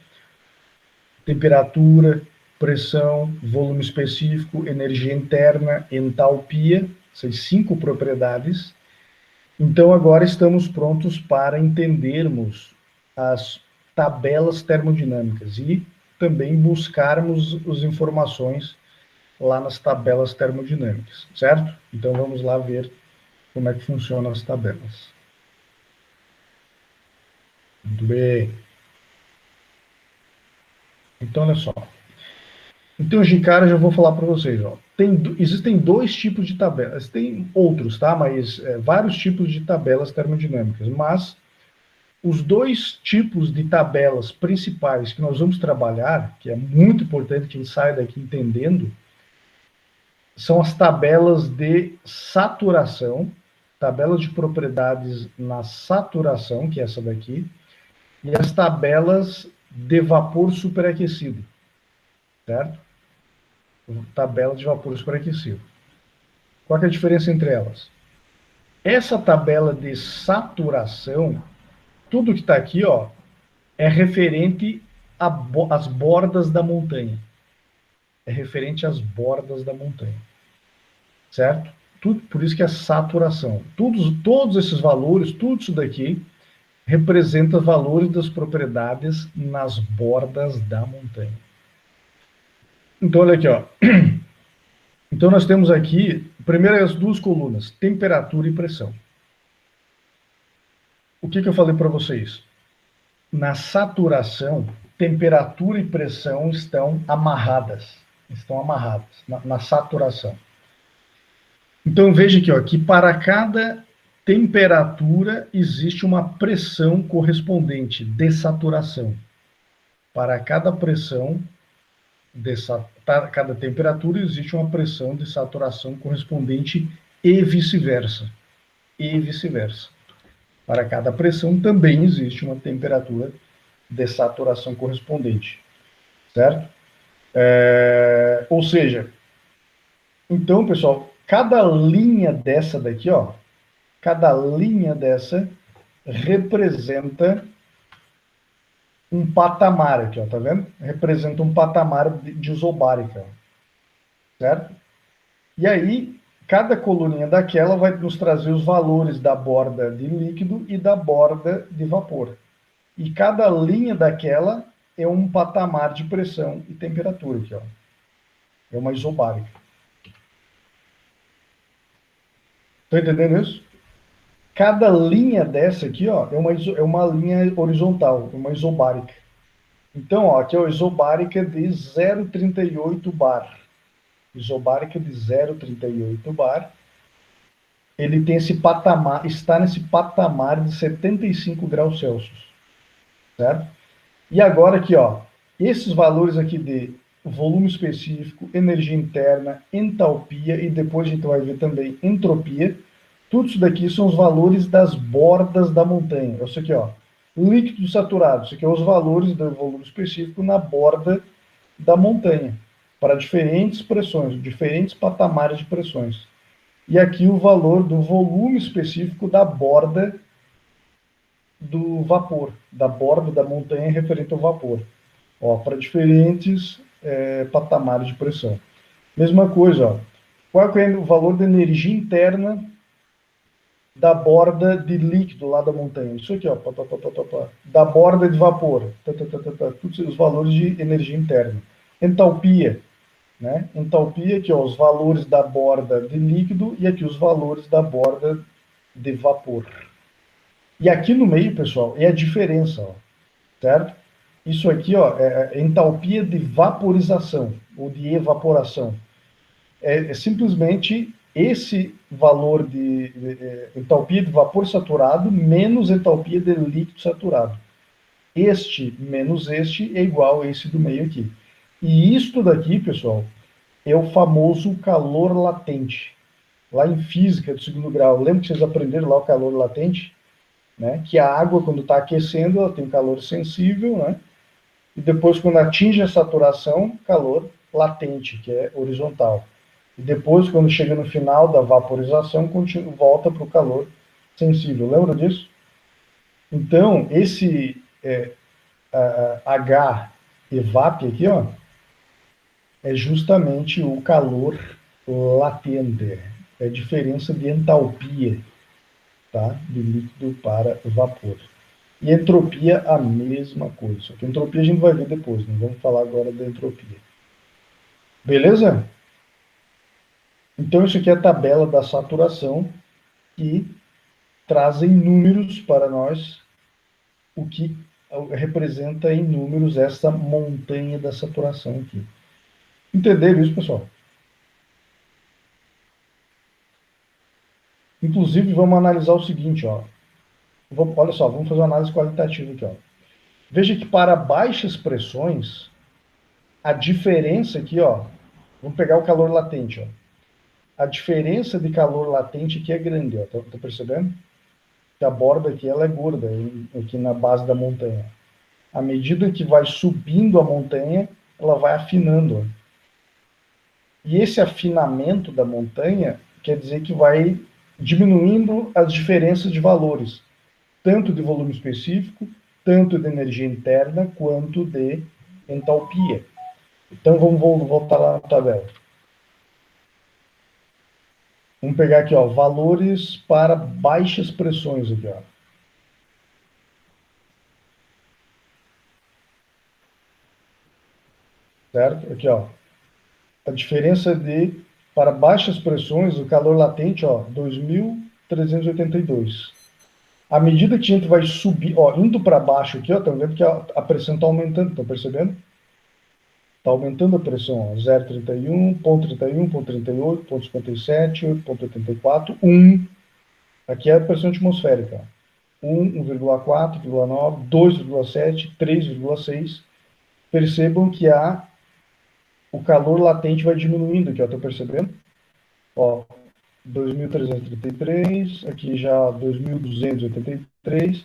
temperatura, pressão, volume específico, energia interna, entalpia, essas 5 propriedades. Então, agora estamos prontos para entendermos as tabelas termodinâmicas e também buscarmos as informações lá nas tabelas termodinâmicas, certo? Então, vamos lá ver como é que funcionam as tabelas. Muito bem. Então, olha só. Então, de cara, já vou falar para vocês. Ó. Existem dois tipos de tabelas. Tem outros, tá? Mas vários tipos de tabelas termodinâmicas. Mas os dois tipos de tabelas principais que nós vamos trabalhar, que é muito importante que a gente saia daqui entendendo, são as tabelas de saturação, tabelas de propriedades na saturação, que é essa daqui, e as tabelas de vapor superaquecido, certo? Tabela de vapor superaquecido. Qual é a diferença entre elas? Essa tabela de saturação, tudo que está aqui, ó, é referente às bordas da montanha. É referente às bordas da montanha. Certo? Por isso que é saturação. Todos esses valores, tudo isso daqui, representa valores das propriedades nas bordas da montanha. Então, olha aqui, ó. Então, nós temos aqui, primeiro, as duas colunas, temperatura e pressão. O que eu falei para vocês? Na saturação, temperatura e pressão estão amarradas. Na saturação. Então, veja aqui, ó, que para cada temperatura existe uma pressão correspondente de saturação. Para cada pressão, para cada temperatura, existe uma pressão de saturação correspondente e vice-versa. E vice-versa. Para cada pressão também existe uma temperatura de saturação correspondente. Certo? Ou seja, então, pessoal, cada linha dessa daqui, ó, cada linha dessa representa um patamar aqui, ó, tá vendo? Representa um patamar de isobárica, certo? E aí, cada coluninha daquela vai nos trazer os valores da borda de líquido e da borda de vapor. E cada linha daquela é um patamar de pressão e temperatura aqui, ó. É uma isobárica. Estão entendendo isso? Cada linha dessa aqui, ó, é uma linha horizontal, uma isobárica. Então, ó, aqui é a isobárica de 0,38 bar. Isobárica de 0,38 bar. Ele tem esse patamar, está nesse patamar de 75 graus Celsius. Certo? E agora aqui, ó, esses valores aqui de volume específico, energia interna, entalpia e depois a gente vai ver também entropia. Tudo isso daqui são os valores das bordas da montanha. Isso aqui, ó, líquido saturado. Isso aqui é os valores do volume específico na borda da montanha, para diferentes pressões, diferentes patamares de pressões. E aqui o valor do volume específico da borda do vapor, da borda da montanha referente ao vapor. Ó, para diferentes patamares de pressão. Mesma coisa, ó. Qual é o valor da energia interna da borda de líquido lá da montanha? Isso aqui, ó, da borda de vapor, todos os valores de energia interna. Entalpia, né? Entalpia aqui, ó, os valores da borda de líquido e aqui os valores da borda de vapor. E aqui no meio, pessoal, é a diferença, ó, certo? Isso aqui, ó, é entalpia de vaporização ou de evaporação. É simplesmente esse valor de entalpia de vapor saturado menos entalpia de líquido saturado. Este menos este é igual a esse do meio aqui. E isto daqui, pessoal, é o famoso calor latente. Lá em física do segundo grau, lembra que vocês aprenderam lá o calor latente? Né? Que a água, quando está aquecendo, ela tem um calor sensível, né? E depois, quando atinge a saturação, calor latente, que é horizontal. E depois, quando chega no final da vaporização, volta para o calor sensível. Lembra disso? Então, esse H evap aqui, ó, é justamente o calor latente. É a diferença de entalpia, tá? De líquido para vapor. E entropia, a mesma coisa. Só que entropia a gente vai ver depois, não vamos falar agora da entropia. Beleza? Então, isso aqui é a tabela da saturação. que trazem números para nós, o que representa em números essa montanha da saturação aqui. Entenderam isso, pessoal? Inclusive, vamos analisar o seguinte, ó. Olha só, vamos fazer uma análise qualitativa aqui, ó. Veja que para baixas pressões, a diferença aqui, ó, vamos pegar o calor latente, ó. A diferença de calor latente aqui é grande, ó. Tá percebendo? Que a borda aqui, ela é gorda, aqui na base da montanha. À medida que vai subindo a montanha, ela vai afinando, ó. E esse afinamento da montanha quer dizer que vai diminuindo as diferenças de valores, tanto de volume específico, tanto de energia interna, quanto de entalpia. Então, vamos voltar lá na tabela. Vamos pegar aqui, ó, valores para baixas pressões aqui, ó. Certo? Aqui, ó. A diferença para baixas pressões, o calor latente, ó, 2.382. À medida que a gente vai subir, ó, indo para baixo aqui, ó, estão vendo que a pressão está aumentando, estão percebendo? Está aumentando a pressão, ó, 0,31, ponto 31, ponto 38, ponto 57, 8,84, 1. Aqui é a pressão atmosférica. 1, 1,4, 1,9, 2,7, 3,6. Percebam que o calor latente vai diminuindo aqui, ó, estão percebendo? Ó, 2.333, aqui já 2.283,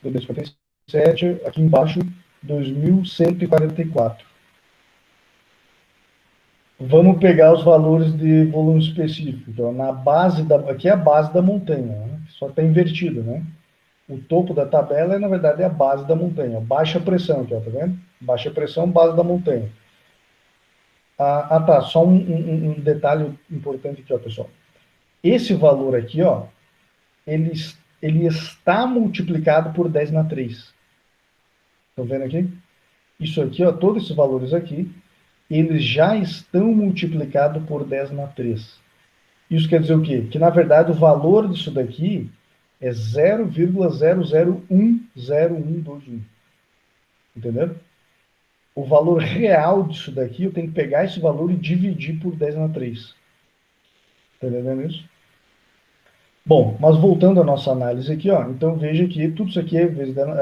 257, aqui embaixo 2.144. Vamos pegar os valores de volume específico. Então, aqui é a base da montanha, né? Só está invertido, né? O topo da tabela, na verdade, é a base da montanha. Baixa pressão aqui, ó, tá vendo? Baixa pressão, base da montanha. Tá, só um detalhe importante aqui, ó, pessoal. Esse valor aqui, ó, ele está multiplicado por 10 na 3. Estão vendo aqui? Isso aqui, ó, todos esses valores aqui, eles já estão multiplicados por 10 na 3. Isso quer dizer o quê? Que, na verdade, o valor disso daqui é 0,00100121. Entendeu? O valor real disso daqui, eu tenho que pegar esse valor e dividir por 10 na 3. Está entendendo isso? Bom, mas voltando à nossa análise aqui, ó, então veja que tudo isso aqui é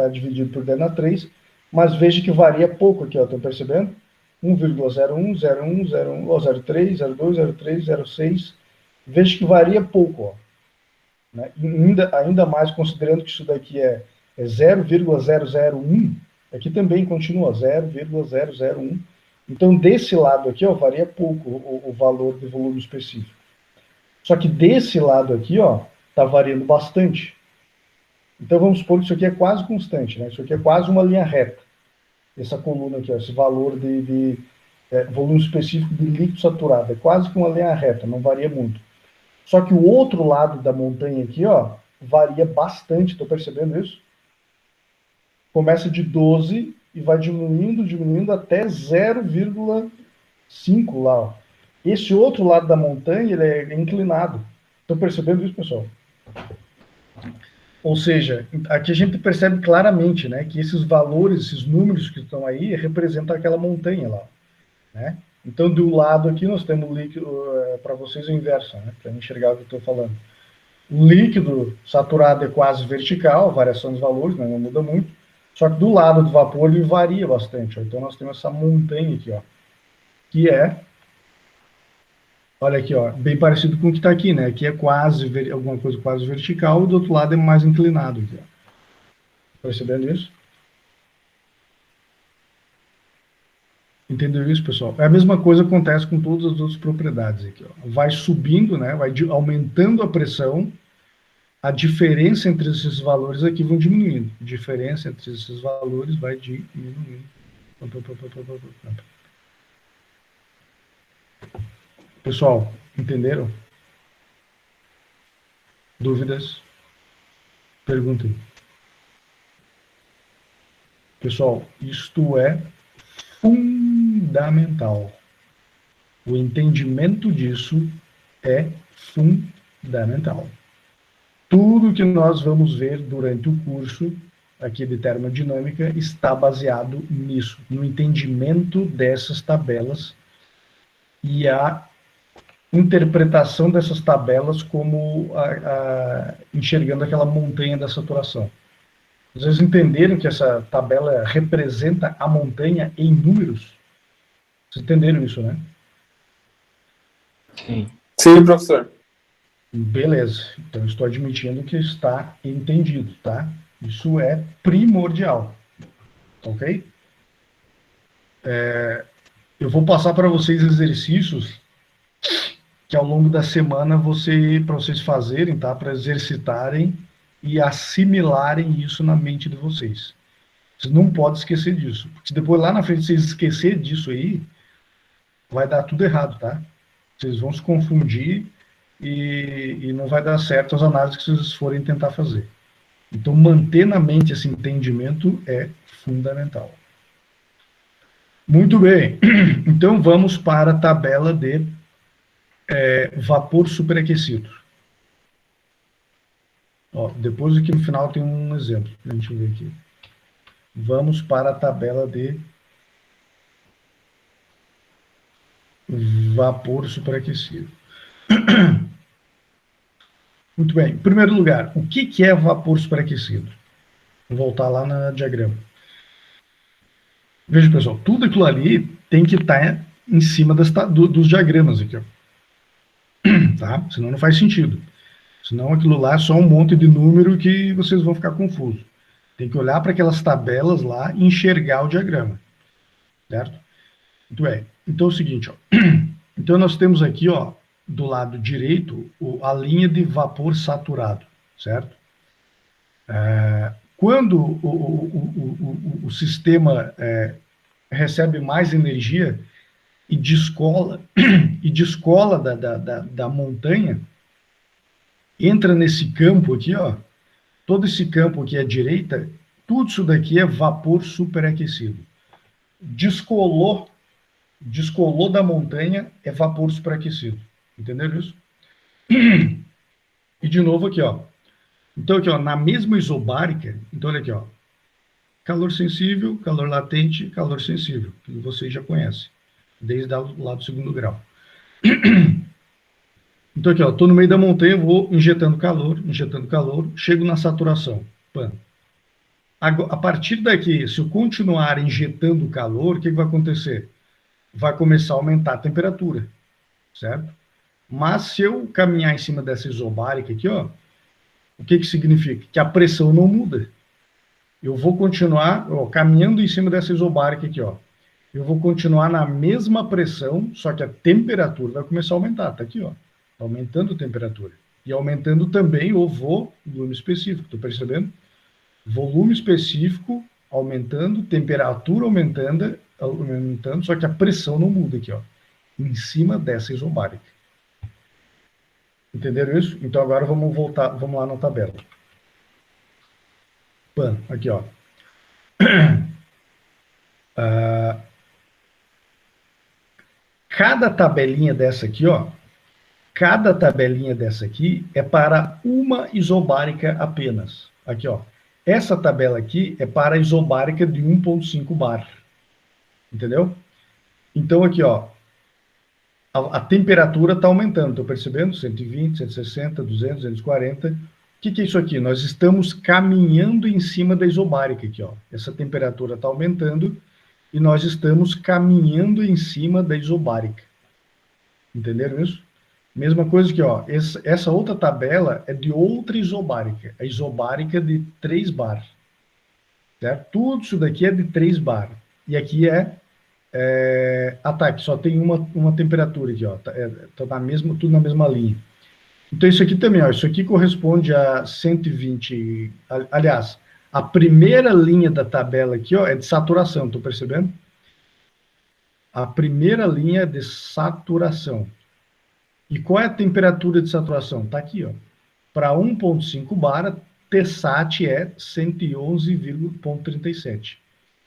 dividido por 10 na 3, mas veja que varia pouco aqui, ó, estão percebendo? 1,01, 01, 01, 03, 02, 03, 06. Veja que varia pouco, ó. Né? Ainda mais considerando que isso daqui é 0,001, aqui também continua 0,001. Então, desse lado aqui, ó, varia pouco o valor de volume específico. Só que desse lado aqui, ó, está variando bastante. Então, vamos supor que isso aqui é quase constante, né? Isso aqui é quase uma linha reta. Essa coluna aqui, ó, esse valor de volume específico de líquido saturado, é quase que uma linha reta, não varia muito. Só que o outro lado da montanha aqui, ó, varia bastante, estou percebendo isso? Começa de 12 e vai diminuindo até 0,5 lá, ó. Esse outro lado da montanha, ele é inclinado. Estão percebendo isso, pessoal? Ou seja, aqui a gente percebe claramente, né, que esses valores, esses números que estão aí, representam aquela montanha lá, né? Então, do lado aqui, nós temos o líquido, para vocês o inverso, né, para enxergar o que eu estou falando. O líquido saturado é quase vertical, variação dos valores, né, não muda muito, só que do lado do vapor ele varia bastante, ó. Então, nós temos essa montanha aqui, ó, que é, olha aqui, ó, bem parecido com o que está aqui, né? Aqui é quase, alguma coisa quase vertical, e do outro lado é mais inclinado aqui, ó. Percebendo isso? Entendeu isso, pessoal? É a mesma coisa que acontece com todas as outras propriedades aqui, ó. Vai subindo, né? Vai aumentando a pressão, a diferença entre esses valores aqui vão diminuindo. A diferença entre esses valores vai diminuindo. Pessoal, entenderam? Dúvidas? Perguntem. Pessoal, isto é fundamental. O entendimento disso é fundamental. tudo que nós vamos ver durante o curso aqui de termodinâmica está baseado nisso, no entendimento dessas tabelas e a interpretação dessas tabelas como enxergando aquela montanha da saturação. Vocês entenderam que essa tabela representa a montanha em números? Vocês entenderam isso, né? Sim. Sim, professor. Beleza. Então, estou admitindo que está entendido, tá? Isso é primordial. Ok? Eu vou passar para vocês exercícios que ao longo da semana para vocês fazerem, tá? Para exercitarem e assimilarem isso na mente de vocês. Vocês não podem esquecer disso. Porque se depois lá na frente vocês esquecerem disso aí, vai dar tudo errado, tá? Vocês vão se confundir e não vai dar certo as análises que vocês forem tentar fazer. Então, manter na mente esse entendimento é fundamental. Muito bem. Então, vamos para a tabela de vapor superaquecido. Ó, depois aqui no final tem um exemplo, para a gente ver aqui. Vamos para a tabela de vapor superaquecido. Muito bem. Em primeiro lugar, o que é vapor superaquecido? Vou voltar lá no diagrama. Veja, pessoal, tudo aquilo ali tem que estar em cima dos diagramas aqui, ó. Tá? Senão não faz sentido. Senão aquilo lá é só um monte de número que vocês vão ficar confusos. Tem que olhar para aquelas tabelas lá e enxergar o diagrama. Certo? Muito bem. Então é o seguinte, ó. Então nós temos aqui, ó, do lado direito, a linha de vapor saturado, certo? Quando o sistema recebe mais energia e descola da montanha, entra nesse campo aqui, ó, todo esse campo aqui à direita, tudo isso daqui é vapor superaquecido. Descolou da montanha, é vapor superaquecido. Entenderam isso? E de novo aqui, ó. Então aqui, ó, na mesma isobárica, então olha aqui, ó. Calor sensível, calor latente, calor sensível, que vocês já conhecem, desde lá do segundo grau. Então aqui, ó, tô no meio da montanha, vou injetando calor, chego na saturação. Pã. A partir daqui, se eu continuar injetando calor, o que vai acontecer? Vai começar a aumentar a temperatura, certo? Mas se eu caminhar em cima dessa isobárica aqui, ó, o que significa? Que a pressão não muda. Eu vou continuar, ó, caminhando em cima dessa isobárica aqui, ó. Eu vou continuar na mesma pressão, só que a temperatura vai começar a aumentar. Tá aqui, ó. Tá aumentando a temperatura. E aumentando também o volume específico. Tô percebendo? Volume específico aumentando, temperatura aumentando, só que a pressão não muda aqui, ó. Em cima dessa isobárica. Entenderam isso? Então agora vamos lá na tabela. Aqui, ó. Cada tabelinha dessa aqui, ó. Cada tabelinha dessa aqui é para uma isobárica apenas. Aqui, ó. Essa tabela aqui é para a isobárica de 1,5 bar. Entendeu? Então aqui, ó. A temperatura está aumentando, estou percebendo? 120, 160, 200, 240. O que é isso aqui? Nós estamos caminhando em cima da isobárica aqui, ó. Essa temperatura está aumentando e nós estamos caminhando em cima da isobárica. Entenderam isso? Mesma coisa aqui, ó. Essa outra tabela é de outra isobárica. A isobárica de 3 bar. Certo? Tudo isso daqui é de 3 bar. E aqui aqui só tem uma temperatura aqui, ó, tá tudo na mesma linha. Então isso aqui também, ó, isso aqui corresponde a 120, aliás, a primeira linha da tabela aqui, ó, é de saturação, tô percebendo? A primeira linha é de saturação. E qual é a temperatura de saturação? Tá aqui, ó. Para 1,5 bar, Tsat é 111,37,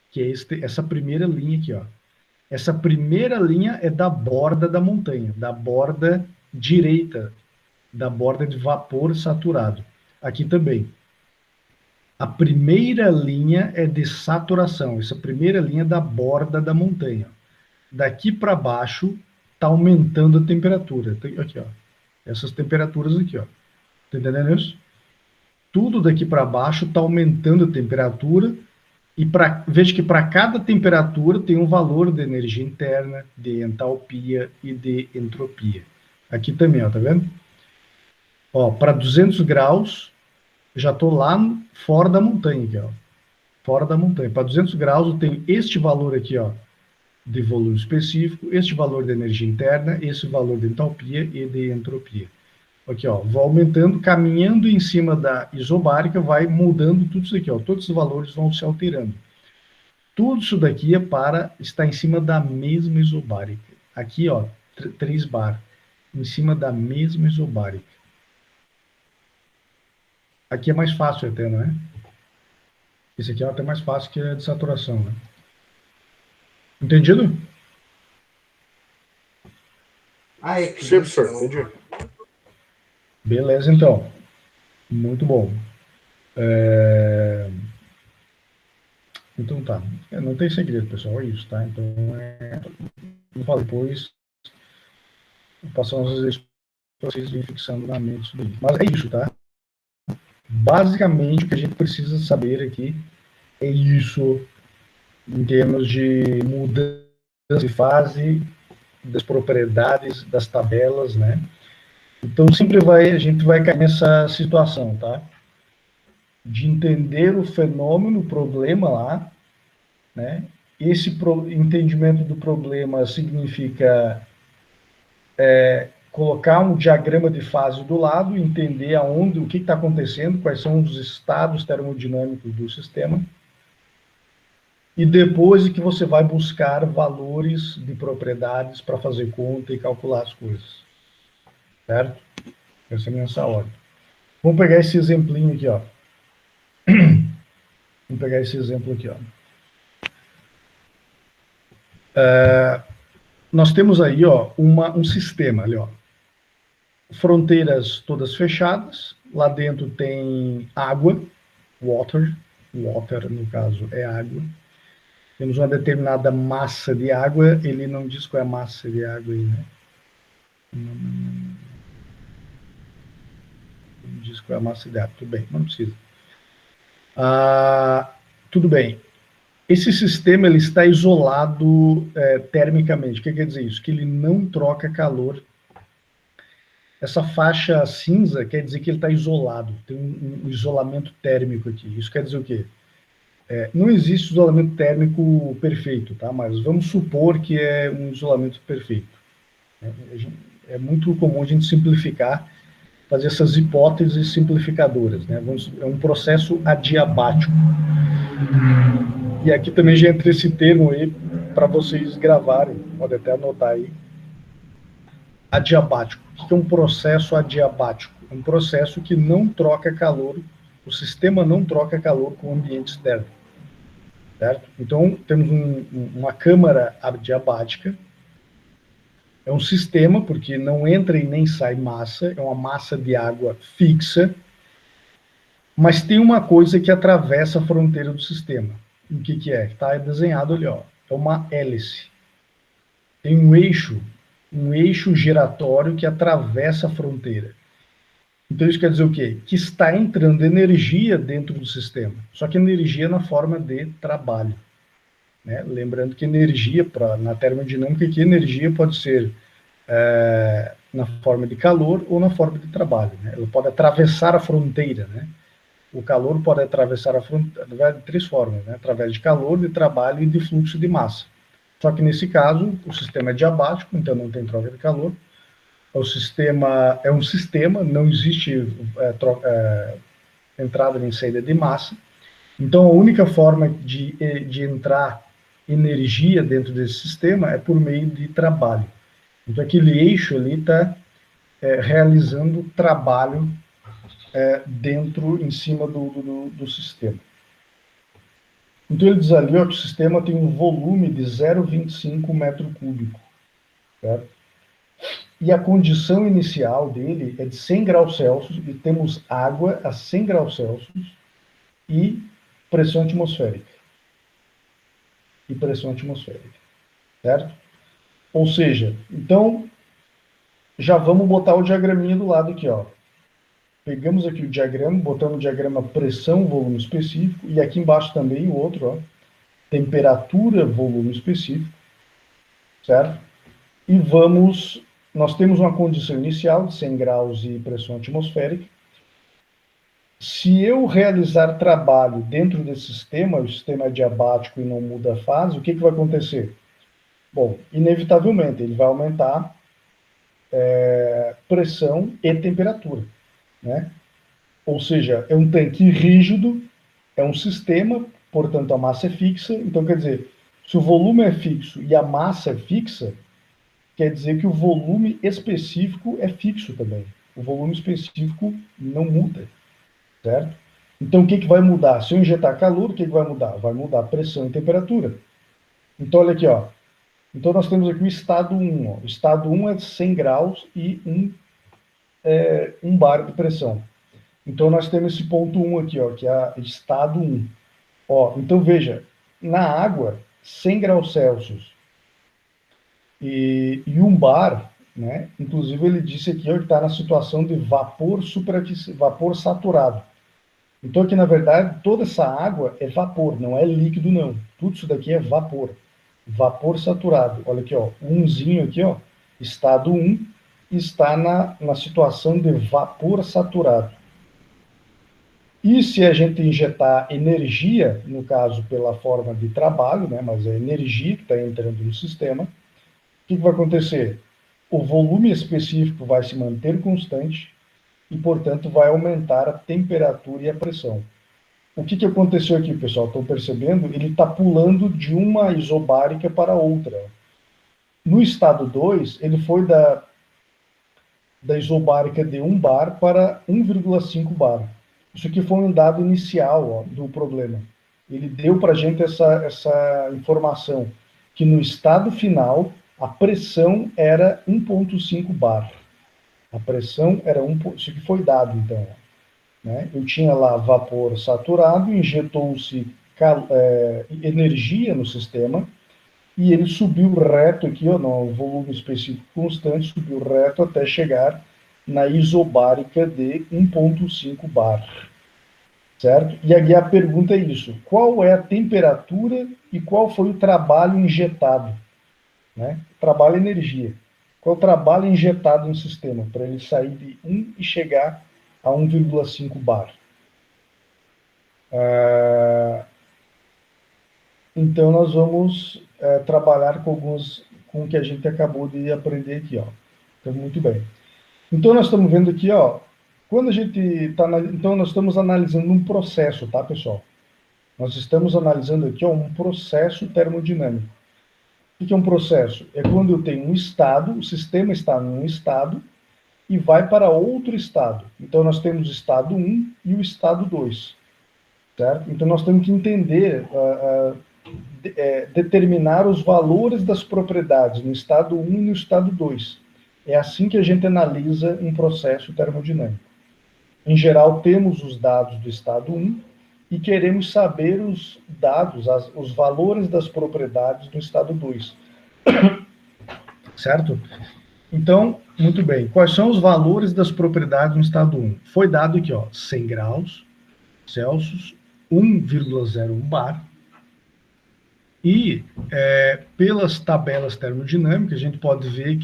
que é essa primeira linha aqui, ó. Essa primeira linha é da borda da montanha, da borda direita, da borda de vapor saturado. Aqui também. A primeira linha é de saturação, essa primeira linha da borda da montanha. Daqui para baixo está aumentando a temperatura. Aqui, ó. Essas temperaturas aqui, ó. Tá entendendo isso? Tudo daqui para baixo está aumentando a temperatura e veja que para cada temperatura tem um valor de energia interna, de entalpia e de entropia. Aqui também, ó, tá vendo? Ó, para 200 graus, já estou lá fora da montanha, aqui, ó. Fora da montanha. Para 200 graus, eu tenho este valor aqui, ó, de volume específico, este valor de energia interna, esse valor de entalpia e de entropia. Aqui, ó, vou aumentando, caminhando em cima da isobárica, vai mudando tudo isso aqui, ó. Todos os valores vão se alterando. Tudo isso daqui é para estar em cima da mesma isobárica. Aqui, ó, 3 bar, em cima da mesma isobárica. Aqui é mais fácil até, não é? Esse aqui é até mais fácil que a de saturação, né? Entendido? Sim, professor, entendi. Beleza, então. Muito bom. Então tá. Não tem segredo, pessoal, é isso, tá? Então, eu falo depois, vou passar uns exercícios para vocês irem fixando na mente isso daí. Mas é isso, tá? Basicamente, o que a gente precisa saber aqui é isso, em termos de mudança de fase, das propriedades, das tabelas, né? Então, sempre a gente vai cair nessa situação, tá? De entender o fenômeno, o problema lá, né? Esse entendimento do problema significa colocar um diagrama de fase do lado, entender o que está acontecendo, quais são os estados termodinâmicos do sistema, e depois que você vai buscar valores de propriedades para fazer conta e calcular as coisas. Certo? Essa é a nessa ordem. Vamos pegar esse exemplinho aqui, ó. Vamos pegar esse exemplo aqui, ó. Nós temos aí, ó, um sistema ali, ó. Fronteiras todas fechadas. Lá dentro tem água, water no caso é água. Temos uma determinada massa de água. Ele não diz qual é a massa de água aí, né? Não diz qual é a massa de água. Tudo bem, não precisa. Tudo bem. Esse sistema ele está isolado termicamente. O que quer dizer isso? Que ele não troca calor. Essa faixa cinza quer dizer que ele está isolado. Tem um isolamento térmico aqui. Isso quer dizer o quê? Não existe isolamento térmico perfeito, tá? Mas vamos supor que é um isolamento perfeito. É muito comum a gente simplificar, fazer essas hipóteses simplificadoras, né? É um processo adiabático. E aqui também já entra esse termo aí para vocês gravarem, pode até anotar aí. Adiabático. O que é um processo adiabático? É um processo que não troca calor, o sistema não troca calor com o ambiente externo. Certo? Então, temos uma câmara adiabática. É um sistema, porque não entra e nem sai massa, é uma massa de água fixa, mas tem uma coisa que atravessa a fronteira do sistema. O que é? Está desenhado ali, ó. É uma hélice. Tem um eixo giratório que atravessa a fronteira. Então isso quer dizer o quê? Que está entrando energia dentro do sistema, só que energia na forma de trabalho. Né? Lembrando que energia, na termodinâmica aqui, energia pode ser na forma de calor ou na forma de trabalho. Né? Ela pode atravessar a fronteira. Né? O calor pode atravessar a fronteira de 3 formas, né? Através de calor, de trabalho e de fluxo de massa. Só que nesse caso, o sistema é diabático, então não tem troca de calor. O sistema é um sistema, não existe entrada nem saída de massa. Então, a única forma de entrar energia dentro desse sistema é por meio de trabalho. Então, aquele eixo ali está realizando trabalho em cima do sistema. Então, ele diz ali, ó, que o sistema tem um volume de 0,25 metro cúbico. Certo? e a condição inicial dele é de 100 graus Celsius, e temos água a 100 graus Celsius e pressão atmosférica. Certo? Ou seja, então, já vamos botar o diagraminha do lado aqui, ó. Pegamos aqui o diagrama, botamos o diagrama pressão, volume específico, e aqui embaixo também o outro, ó, temperatura, volume específico, certo? E nós temos uma condição inicial de 100 graus e pressão atmosférica. Se eu realizar trabalho dentro desse sistema, o sistema é diabático e não muda a fase, o que vai acontecer? Bom, inevitavelmente, ele vai aumentar pressão e temperatura, né? Ou seja, é um tanque rígido, é um sistema, portanto a massa é fixa. Então, quer dizer, se o volume é fixo e a massa é fixa, quer dizer que o volume específico é fixo também. O volume específico não muda, certo? Então, o que vai mudar? Se eu injetar calor, o que vai mudar? Vai mudar a pressão e temperatura. Então, olha aqui, ó. Então, nós temos aqui o estado 1. Ó. O estado 1 é 100 graus e 1 bar de pressão. Então, nós temos esse ponto 1 aqui, ó, que é estado 1. Ó, então, veja, na água, 100 graus Celsius e 1 bar, né? Inclusive, ele disse aqui, ó, que está na situação de vapor saturado. Então, aqui, na verdade, toda essa água é vapor, não é líquido, não. Tudo isso daqui é vapor. Vapor saturado. Olha aqui, ó, umzinho aqui, ó, estado 1, está na situação de vapor saturado. E se a gente injetar energia, no caso pela forma de trabalho, né, mas é energia que está entrando no sistema, o que vai acontecer? O volume específico vai se manter constante e, portanto, vai aumentar a temperatura e a pressão. O que aconteceu aqui, pessoal? Estão percebendo? Ele está pulando de uma isobárica para outra. No estado 2, ele foi da isobárica de 1 bar para 1,5 bar. Isso aqui foi um dado inicial, ó, do problema. Ele deu para a gente essa informação, que no estado final, a pressão era 1,5 bar. A pressão era isso que foi dado, então. Né? Eu tinha lá vapor saturado, injetou-se energia no sistema, e ele subiu reto aqui, ó, no volume específico constante, subiu reto até chegar na isobárica de 1,5 bar. Certo? E aqui a pergunta é isso: qual é a temperatura e qual foi o trabalho injetado? Né? Trabalho e energia. Qual é o trabalho injetado no sistema para ele sair de 1 e chegar a 1,5 bar? Então, nós vamos trabalhar com o que a gente acabou de aprender aqui. Ó. Então, muito bem. Então, nós estamos vendo aqui, ó, quando a gente está... Então, nós estamos analisando um processo, tá, pessoal? Nós estamos analisando aqui, ó, um processo termodinâmico. O que é um processo? É quando eu tenho um estado, o sistema está num estado e vai para outro estado. Então, nós temos o estado 1 e o estado 2. Certo? Então, nós temos que entender, determinar os valores das propriedades no estado 1 e no estado 2. É assim que a gente analisa um processo termodinâmico. Em geral, temos os dados do estado 1 e queremos saber os dados, os valores das propriedades do estado 2. Certo? Então, muito bem. Quais são os valores das propriedades no estado 1? Foi dado aqui, ó, 100 graus Celsius, 1,01 bar. E pelas tabelas termodinâmicas, a gente pode ver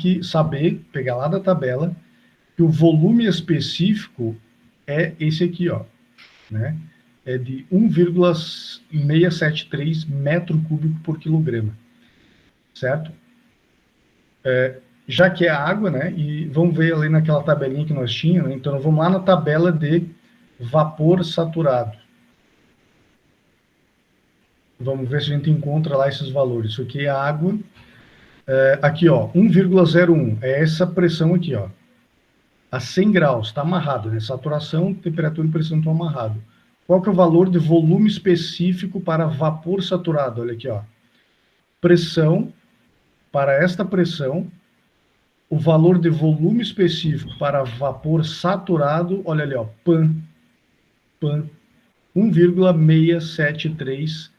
pegar lá da tabela, que o volume específico é esse aqui, ó, né? É de 1,673 metro cúbico por quilograma, certo? Já que é água, né? E vamos ver ali naquela tabelinha que nós tínhamos, né? Então vamos lá na tabela de vapor saturado. Vamos ver se a gente encontra lá esses valores. Isso aqui é água. Aqui, ó, 1,01. É essa pressão aqui, ó. A 100 graus, está amarrado, né? Saturação, temperatura e pressão estão amarrados. Qual que é o valor de volume específico para vapor saturado? Olha aqui, ó. Pressão, para esta pressão, o valor de volume específico para vapor saturado, olha ali, ó, PAN, 1,673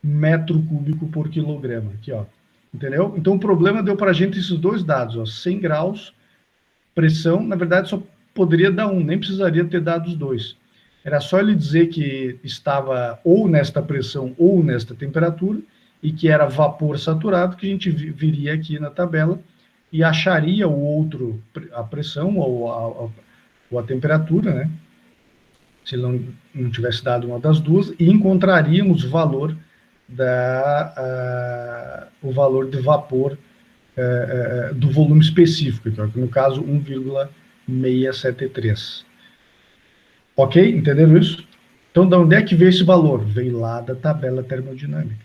metro cúbico por quilograma, aqui, ó, entendeu? Então, o problema deu para a gente esses dois dados, ó, 100 graus, pressão, na verdade, só poderia dar um, nem precisaria ter dado os dois. Era só ele dizer que estava ou nesta pressão ou nesta temperatura, e que era vapor saturado, que a gente viria aqui na tabela e acharia o outro, a pressão ou a temperatura, né? Se ele não tivesse dado uma das duas, e encontraríamos o valor o valor de vapor do volume específico, que no caso 1,673. Ok? Entenderam isso? Então, de onde é que veio esse valor? Veio lá da tabela termodinâmica.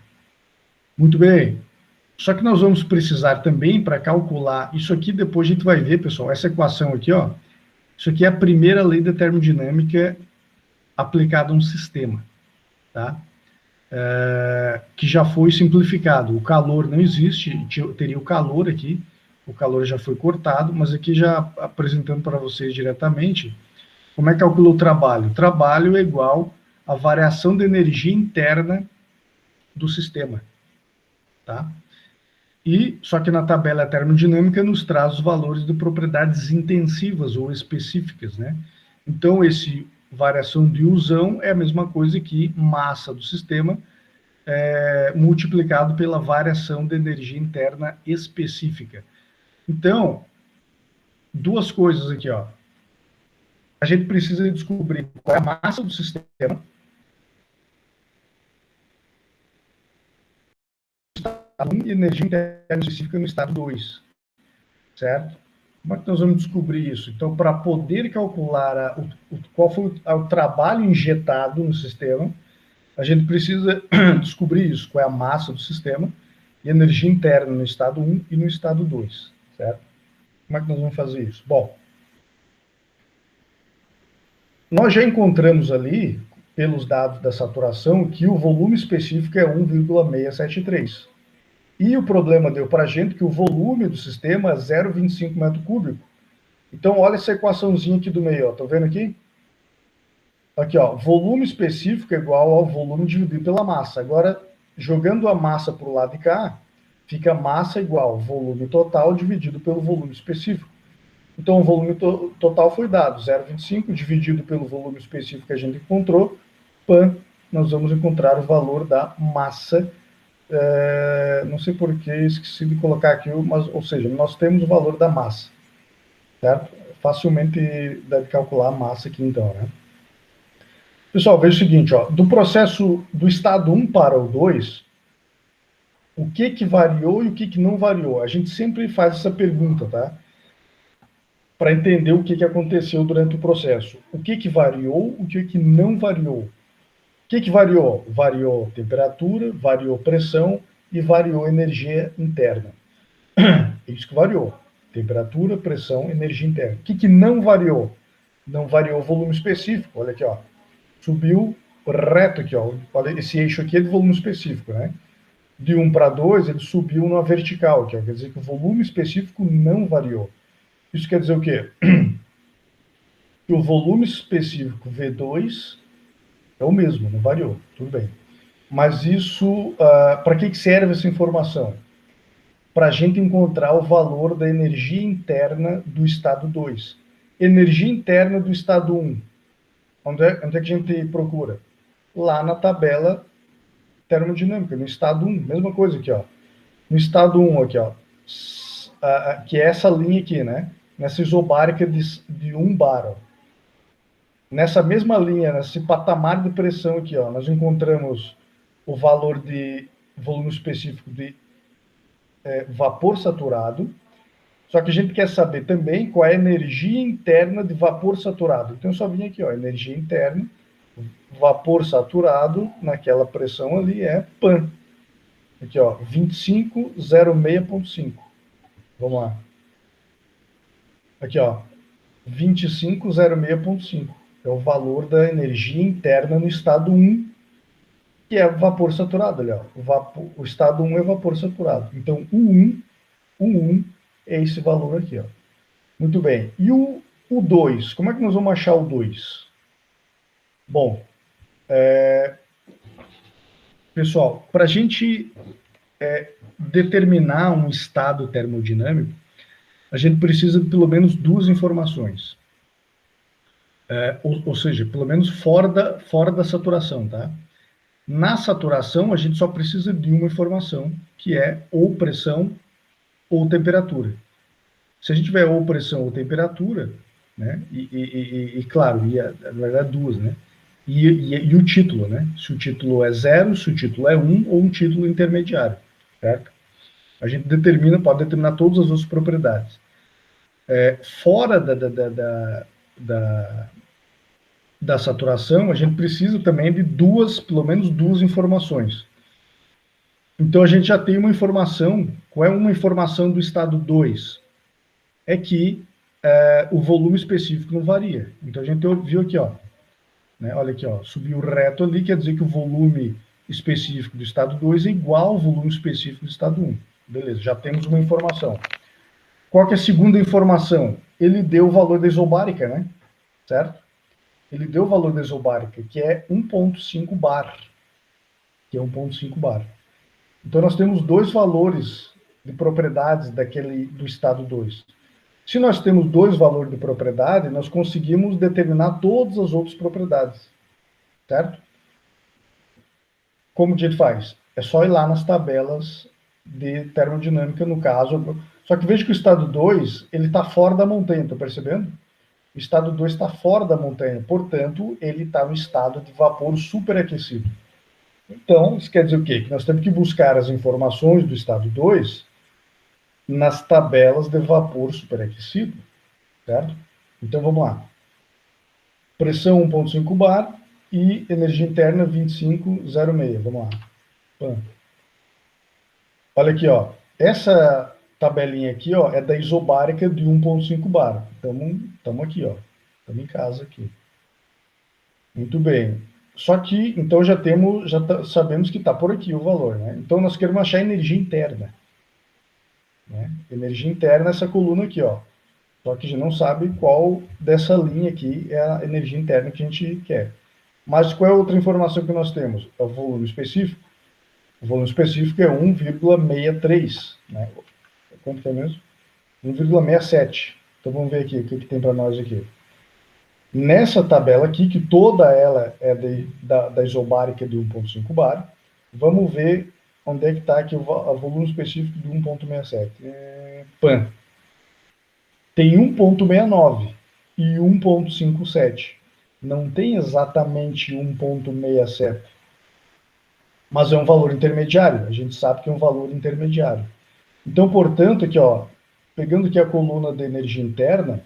Muito bem. Só que nós vamos precisar também, para calcular isso aqui, depois a gente vai ver, pessoal, essa equação aqui, ó, isso aqui é a primeira lei da termodinâmica aplicada a um sistema, tá? Que já foi simplificado. O calor não existe, teria o calor aqui, o calor já foi cortado, mas aqui já apresentando para vocês diretamente, como é que calcula o trabalho? O trabalho é igual à variação de energia interna do sistema, tá? E, só que na tabela termodinâmica nos traz os valores de propriedades intensivas ou específicas, né? Então, esse variação de usão é a mesma coisa que massa do sistema multiplicado pela variação de energia interna específica. Então, duas coisas aqui, ó. A gente precisa descobrir qual é a massa do sistema, e energia interna específica no estado 2, certo? Como é que nós vamos descobrir isso? Então, para poder calcular qual foi o trabalho injetado no sistema, a gente precisa descobrir isso, qual é a massa do sistema e energia interna no estado 1 e no estado 2, certo? Como é que nós vamos fazer isso? Bom, nós já encontramos ali, pelos dados da saturação, que o volume específico é 1,673. E o problema deu para a gente que o volume do sistema é 0,25 metro cúbico. Então, olha essa equaçãozinha aqui do meio, ó. Tá vendo aqui? Aqui, ó. Volume específico é igual ao volume dividido pela massa. Agora, jogando a massa para o lado de cá, fica massa igual volume total dividido pelo volume específico. Então, o volume total foi dado, 0,25, dividido pelo volume específico que a gente encontrou, PAN, nós vamos encontrar o valor da massa. Não sei por que esqueci de colocar aqui, mas, ou seja, nós temos o valor da massa, certo? Facilmente deve calcular a massa aqui, então, né? Pessoal, veja o seguinte, ó, do processo do estado 1 para o 2, o que variou e o que não variou? A gente sempre faz essa pergunta, tá? Para entender o que aconteceu durante o processo. O que variou, o que não variou. O que variou? Variou temperatura, variou pressão e variou energia interna. Isso que variou. Temperatura, pressão, energia interna. O que não variou? Não variou o volume específico. Olha aqui, ó. Subiu reto aqui, ó. Olha, esse eixo aqui é de volume específico, né? De 1 para 2, ele subiu na vertical, que quer dizer que o volume específico não variou. Isso quer dizer o quê? Que o volume específico V2 é o mesmo, não variou, tudo bem. Mas isso, para que serve essa informação? Para a gente encontrar o valor da energia interna do estado 2. Energia interna do estado 1. Onde é que a gente procura? Lá na tabela termodinâmica, no estado 1. Mesma coisa aqui, ó. No estado 1 aqui, ó. Que é essa linha aqui, né? Nessa isobárica de 1 bar, ó. Nessa mesma linha, nesse patamar de pressão aqui, ó, nós encontramos o valor de volume específico de vapor saturado, só que a gente quer saber também qual é a energia interna de vapor saturado. Então, eu só vim aqui, ó, energia interna, vapor saturado, naquela pressão ali, é PAN. Aqui, ó, 2506,5. Vamos lá. Aqui, ó, 2506,5. É o valor da energia interna no estado 1, que é vapor saturado, ali, ó. O estado 1 é vapor saturado. Então, o 1 é esse valor aqui, ó. Muito bem. E o 2, como é que nós vamos achar o 2? Bom, pessoal, para a gente determinar um estado termodinâmico, a gente precisa de pelo menos duas informações. Ou seja, pelo menos fora da saturação, tá? Na saturação, a gente só precisa de uma informação, que é ou pressão ou temperatura. Se a gente tiver ou pressão ou temperatura, né? E claro, na verdade duas, né? E o título, né? Se o título é 0, se o título é 1 ou um título intermediário, certo? A gente pode determinar todas as outras propriedades. Fora da saturação, a gente precisa também de pelo menos duas informações. Então, a gente já tem uma informação. Qual é uma informação do estado 2? É que o volume específico não varia. Então, a gente viu aqui, ó, né? Olha aqui, ó, subiu reto ali, quer dizer que o volume específico do estado 2 é igual ao volume específico do estado 1. Beleza, já temos uma informação. Qual que é a segunda informação? Ele deu o valor da isobárica, né? Certo? Ele deu o valor da isobárica, que é 1,5 bar. Que é 1,5 bar. Então, nós temos dois valores de propriedades do estado 2. Se nós temos dois valores de propriedade, nós conseguimos determinar todas as outras propriedades. Certo? Como que a gente faz? É só ir lá nas tabelas de termodinâmica, no caso. Só que veja que o estado 2, ele está fora da montanha, tá percebendo? O estado 2 está fora da montanha, portanto, ele está no estado de vapor superaquecido. Então, isso quer dizer o quê? Que nós temos que buscar as informações do estado 2 nas tabelas de vapor superaquecido, certo? Então, vamos lá. Pressão 1,5 bar e energia interna 25,06. Vamos lá. Olha aqui, ó. Essa tabelinha aqui, ó, é da isobárica de 1,5 bar. Estamos aqui, ó. Estamos em casa aqui. Muito bem. Só que, então, já sabemos que está por aqui o valor, né? Então, nós queremos achar energia interna. Né? Energia interna é essa coluna aqui, ó. Só que a gente não sabe qual dessa linha aqui é a energia interna que a gente quer. Mas qual é a outra informação que nós temos? É o volume específico. O volume específico é 1,63, né? Quanto que é mesmo? 1,67. Então vamos ver aqui o que tem para nós aqui. Nessa tabela aqui, que toda ela é da isobárica de 1,5 bar, vamos ver onde é que está aqui o volume específico de 1,67. PAN. Tem 1,69 e 1,57. Não tem exatamente 1,67. Mas é um valor intermediário. A gente sabe que é um valor intermediário. Então, portanto, aqui, ó, pegando aqui a coluna de energia interna,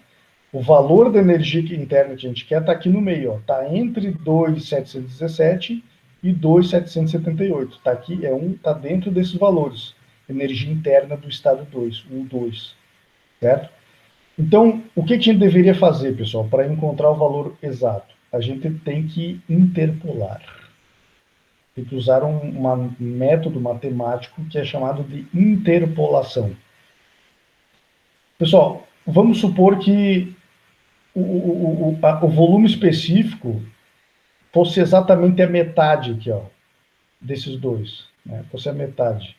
o valor da energia interna que a gente quer está aqui no meio, ó, está entre 2,717 e 2,778. Está aqui, está dentro desses valores. Energia interna do estado 2, 2. Certo? Então, o que a gente deveria fazer, pessoal, para encontrar o valor exato? A gente tem que interpolar. Tem que usar um método matemático que é chamado de interpolação. Pessoal, vamos supor que o volume específico fosse exatamente a metade aqui, ó, desses dois, né? Fosse a metade,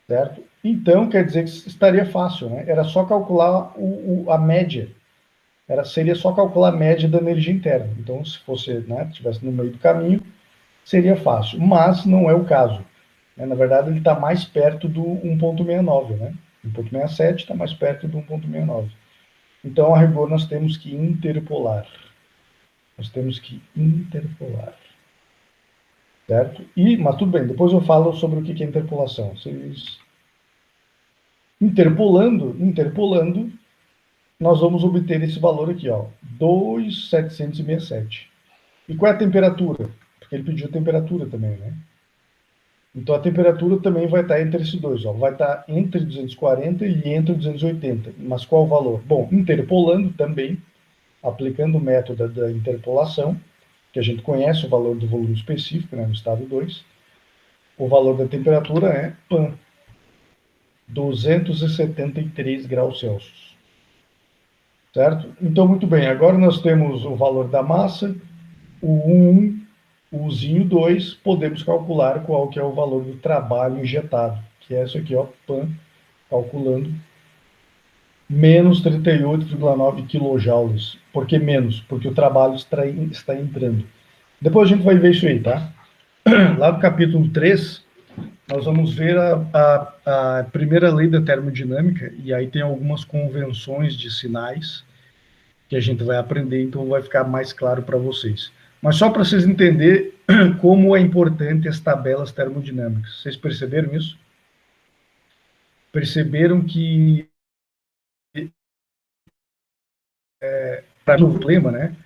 certo? Então, quer dizer que estaria fácil, né? Era só calcular a média. Seria só calcular a média da energia interna. Então, se fosse, né, estivesse no meio do caminho, seria fácil. Mas não é o caso. Na verdade, ele está mais perto do 1,69, né? 1,67 está mais perto do 1,69. Então, a rigor, nós temos que interpolar. Certo? Mas tudo bem, depois eu falo sobre o que é interpolação. Interpolando, nós vamos obter esse valor aqui, ó, 2,767. E qual é a temperatura? Porque ele pediu a temperatura também, né? Então, a temperatura também vai estar entre esses dois, ó, vai estar entre 240 e entre 280. Mas qual o valor? Bom, interpolando também, aplicando o método da interpolação, que a gente conhece o valor do volume específico, né, no estado 2, o valor da temperatura é PAN. 273 graus Celsius. Certo? Então, muito bem. Agora nós temos o valor da massa, o U1, o Uzinho 2, podemos calcular qual que é o valor do trabalho injetado, que é isso aqui, ó, PAN, calculando, menos 38,9 kJ. Por que menos? Porque o trabalho está entrando. Depois a gente vai ver isso aí, tá? Lá no capítulo 3, nós vamos ver a primeira lei da termodinâmica, e aí tem algumas convenções de sinais que a gente vai aprender, então vai ficar mais claro para vocês. Mas só para vocês entenderem como é importante as tabelas termodinâmicas. Vocês perceberam isso? Perceberam que para o problema, né,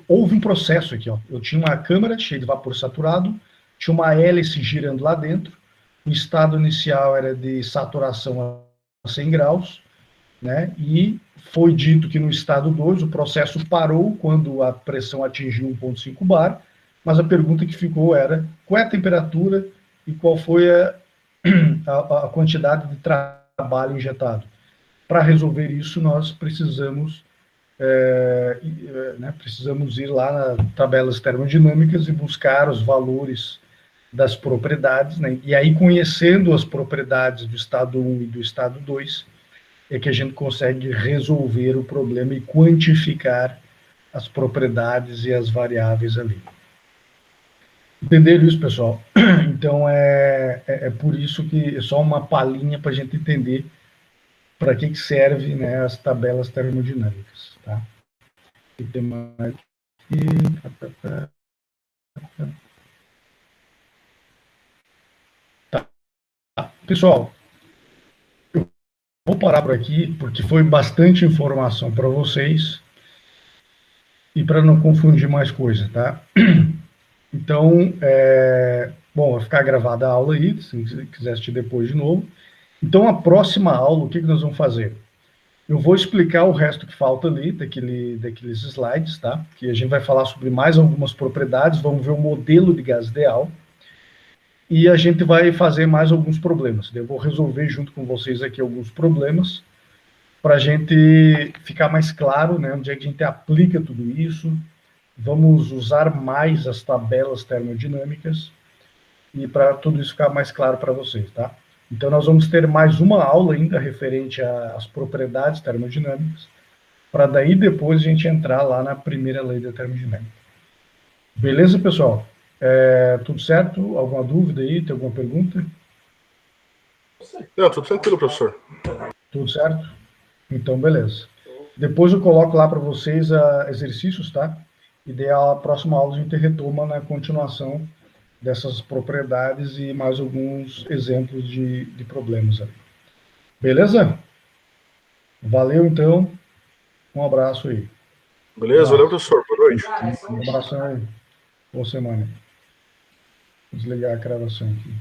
houve um processo aqui, ó. Eu tinha uma câmara cheia de vapor saturado, tinha uma hélice girando lá dentro, o estado inicial era de saturação a 100 graus, né, e foi dito que no estado 2 o processo parou quando a pressão atingiu 1,5 bar, mas a pergunta que ficou era qual é a temperatura e qual foi a quantidade de trabalho injetado. Para resolver isso, nós precisamos precisamos ir lá nas tabelas termodinâmicas e buscar os valores das propriedades, né? E aí, conhecendo as propriedades do estado 1 e do estado 2, é que a gente consegue resolver o problema e quantificar as propriedades e as variáveis ali. Entenderam isso, pessoal? Então, é por isso que é só uma palhinha para a gente entender para que serve, né, as tabelas termodinâmicas, tá? E tem mais aqui. Tá. Pessoal, eu vou parar por aqui, porque foi bastante informação para vocês e para não confundir mais coisa, tá? Então, bom, vai ficar gravada a aula aí, se quiser assistir depois de novo. Então, a próxima aula, o que nós vamos fazer? Eu vou explicar o resto que falta ali, daqueles slides, tá? Que a gente vai falar sobre mais algumas propriedades, vamos ver o modelo de gás ideal, e a gente vai fazer mais alguns problemas. Eu vou resolver junto com vocês aqui alguns problemas, para a gente ficar mais claro, né, onde é que a gente aplica tudo isso. Vamos usar mais as tabelas termodinâmicas, e para tudo isso ficar mais claro para vocês, tá? Então, nós vamos ter mais uma aula ainda referente às propriedades termodinâmicas, para daí depois a gente entrar lá na primeira lei da termodinâmica. Beleza, pessoal? Tudo certo? Alguma dúvida aí? Tem alguma pergunta? Não, tudo tranquilo, professor. Tudo certo? Então, beleza. Depois eu coloco lá para vocês exercícios, tá? E daí a próxima aula a gente retoma na continuação dessas propriedades e mais alguns exemplos de problemas ali. Beleza? Valeu, então. Um abraço aí. Beleza, valeu, professor. Boa noite. Um abraço aí. Boa semana. Vou desligar a gravação aqui.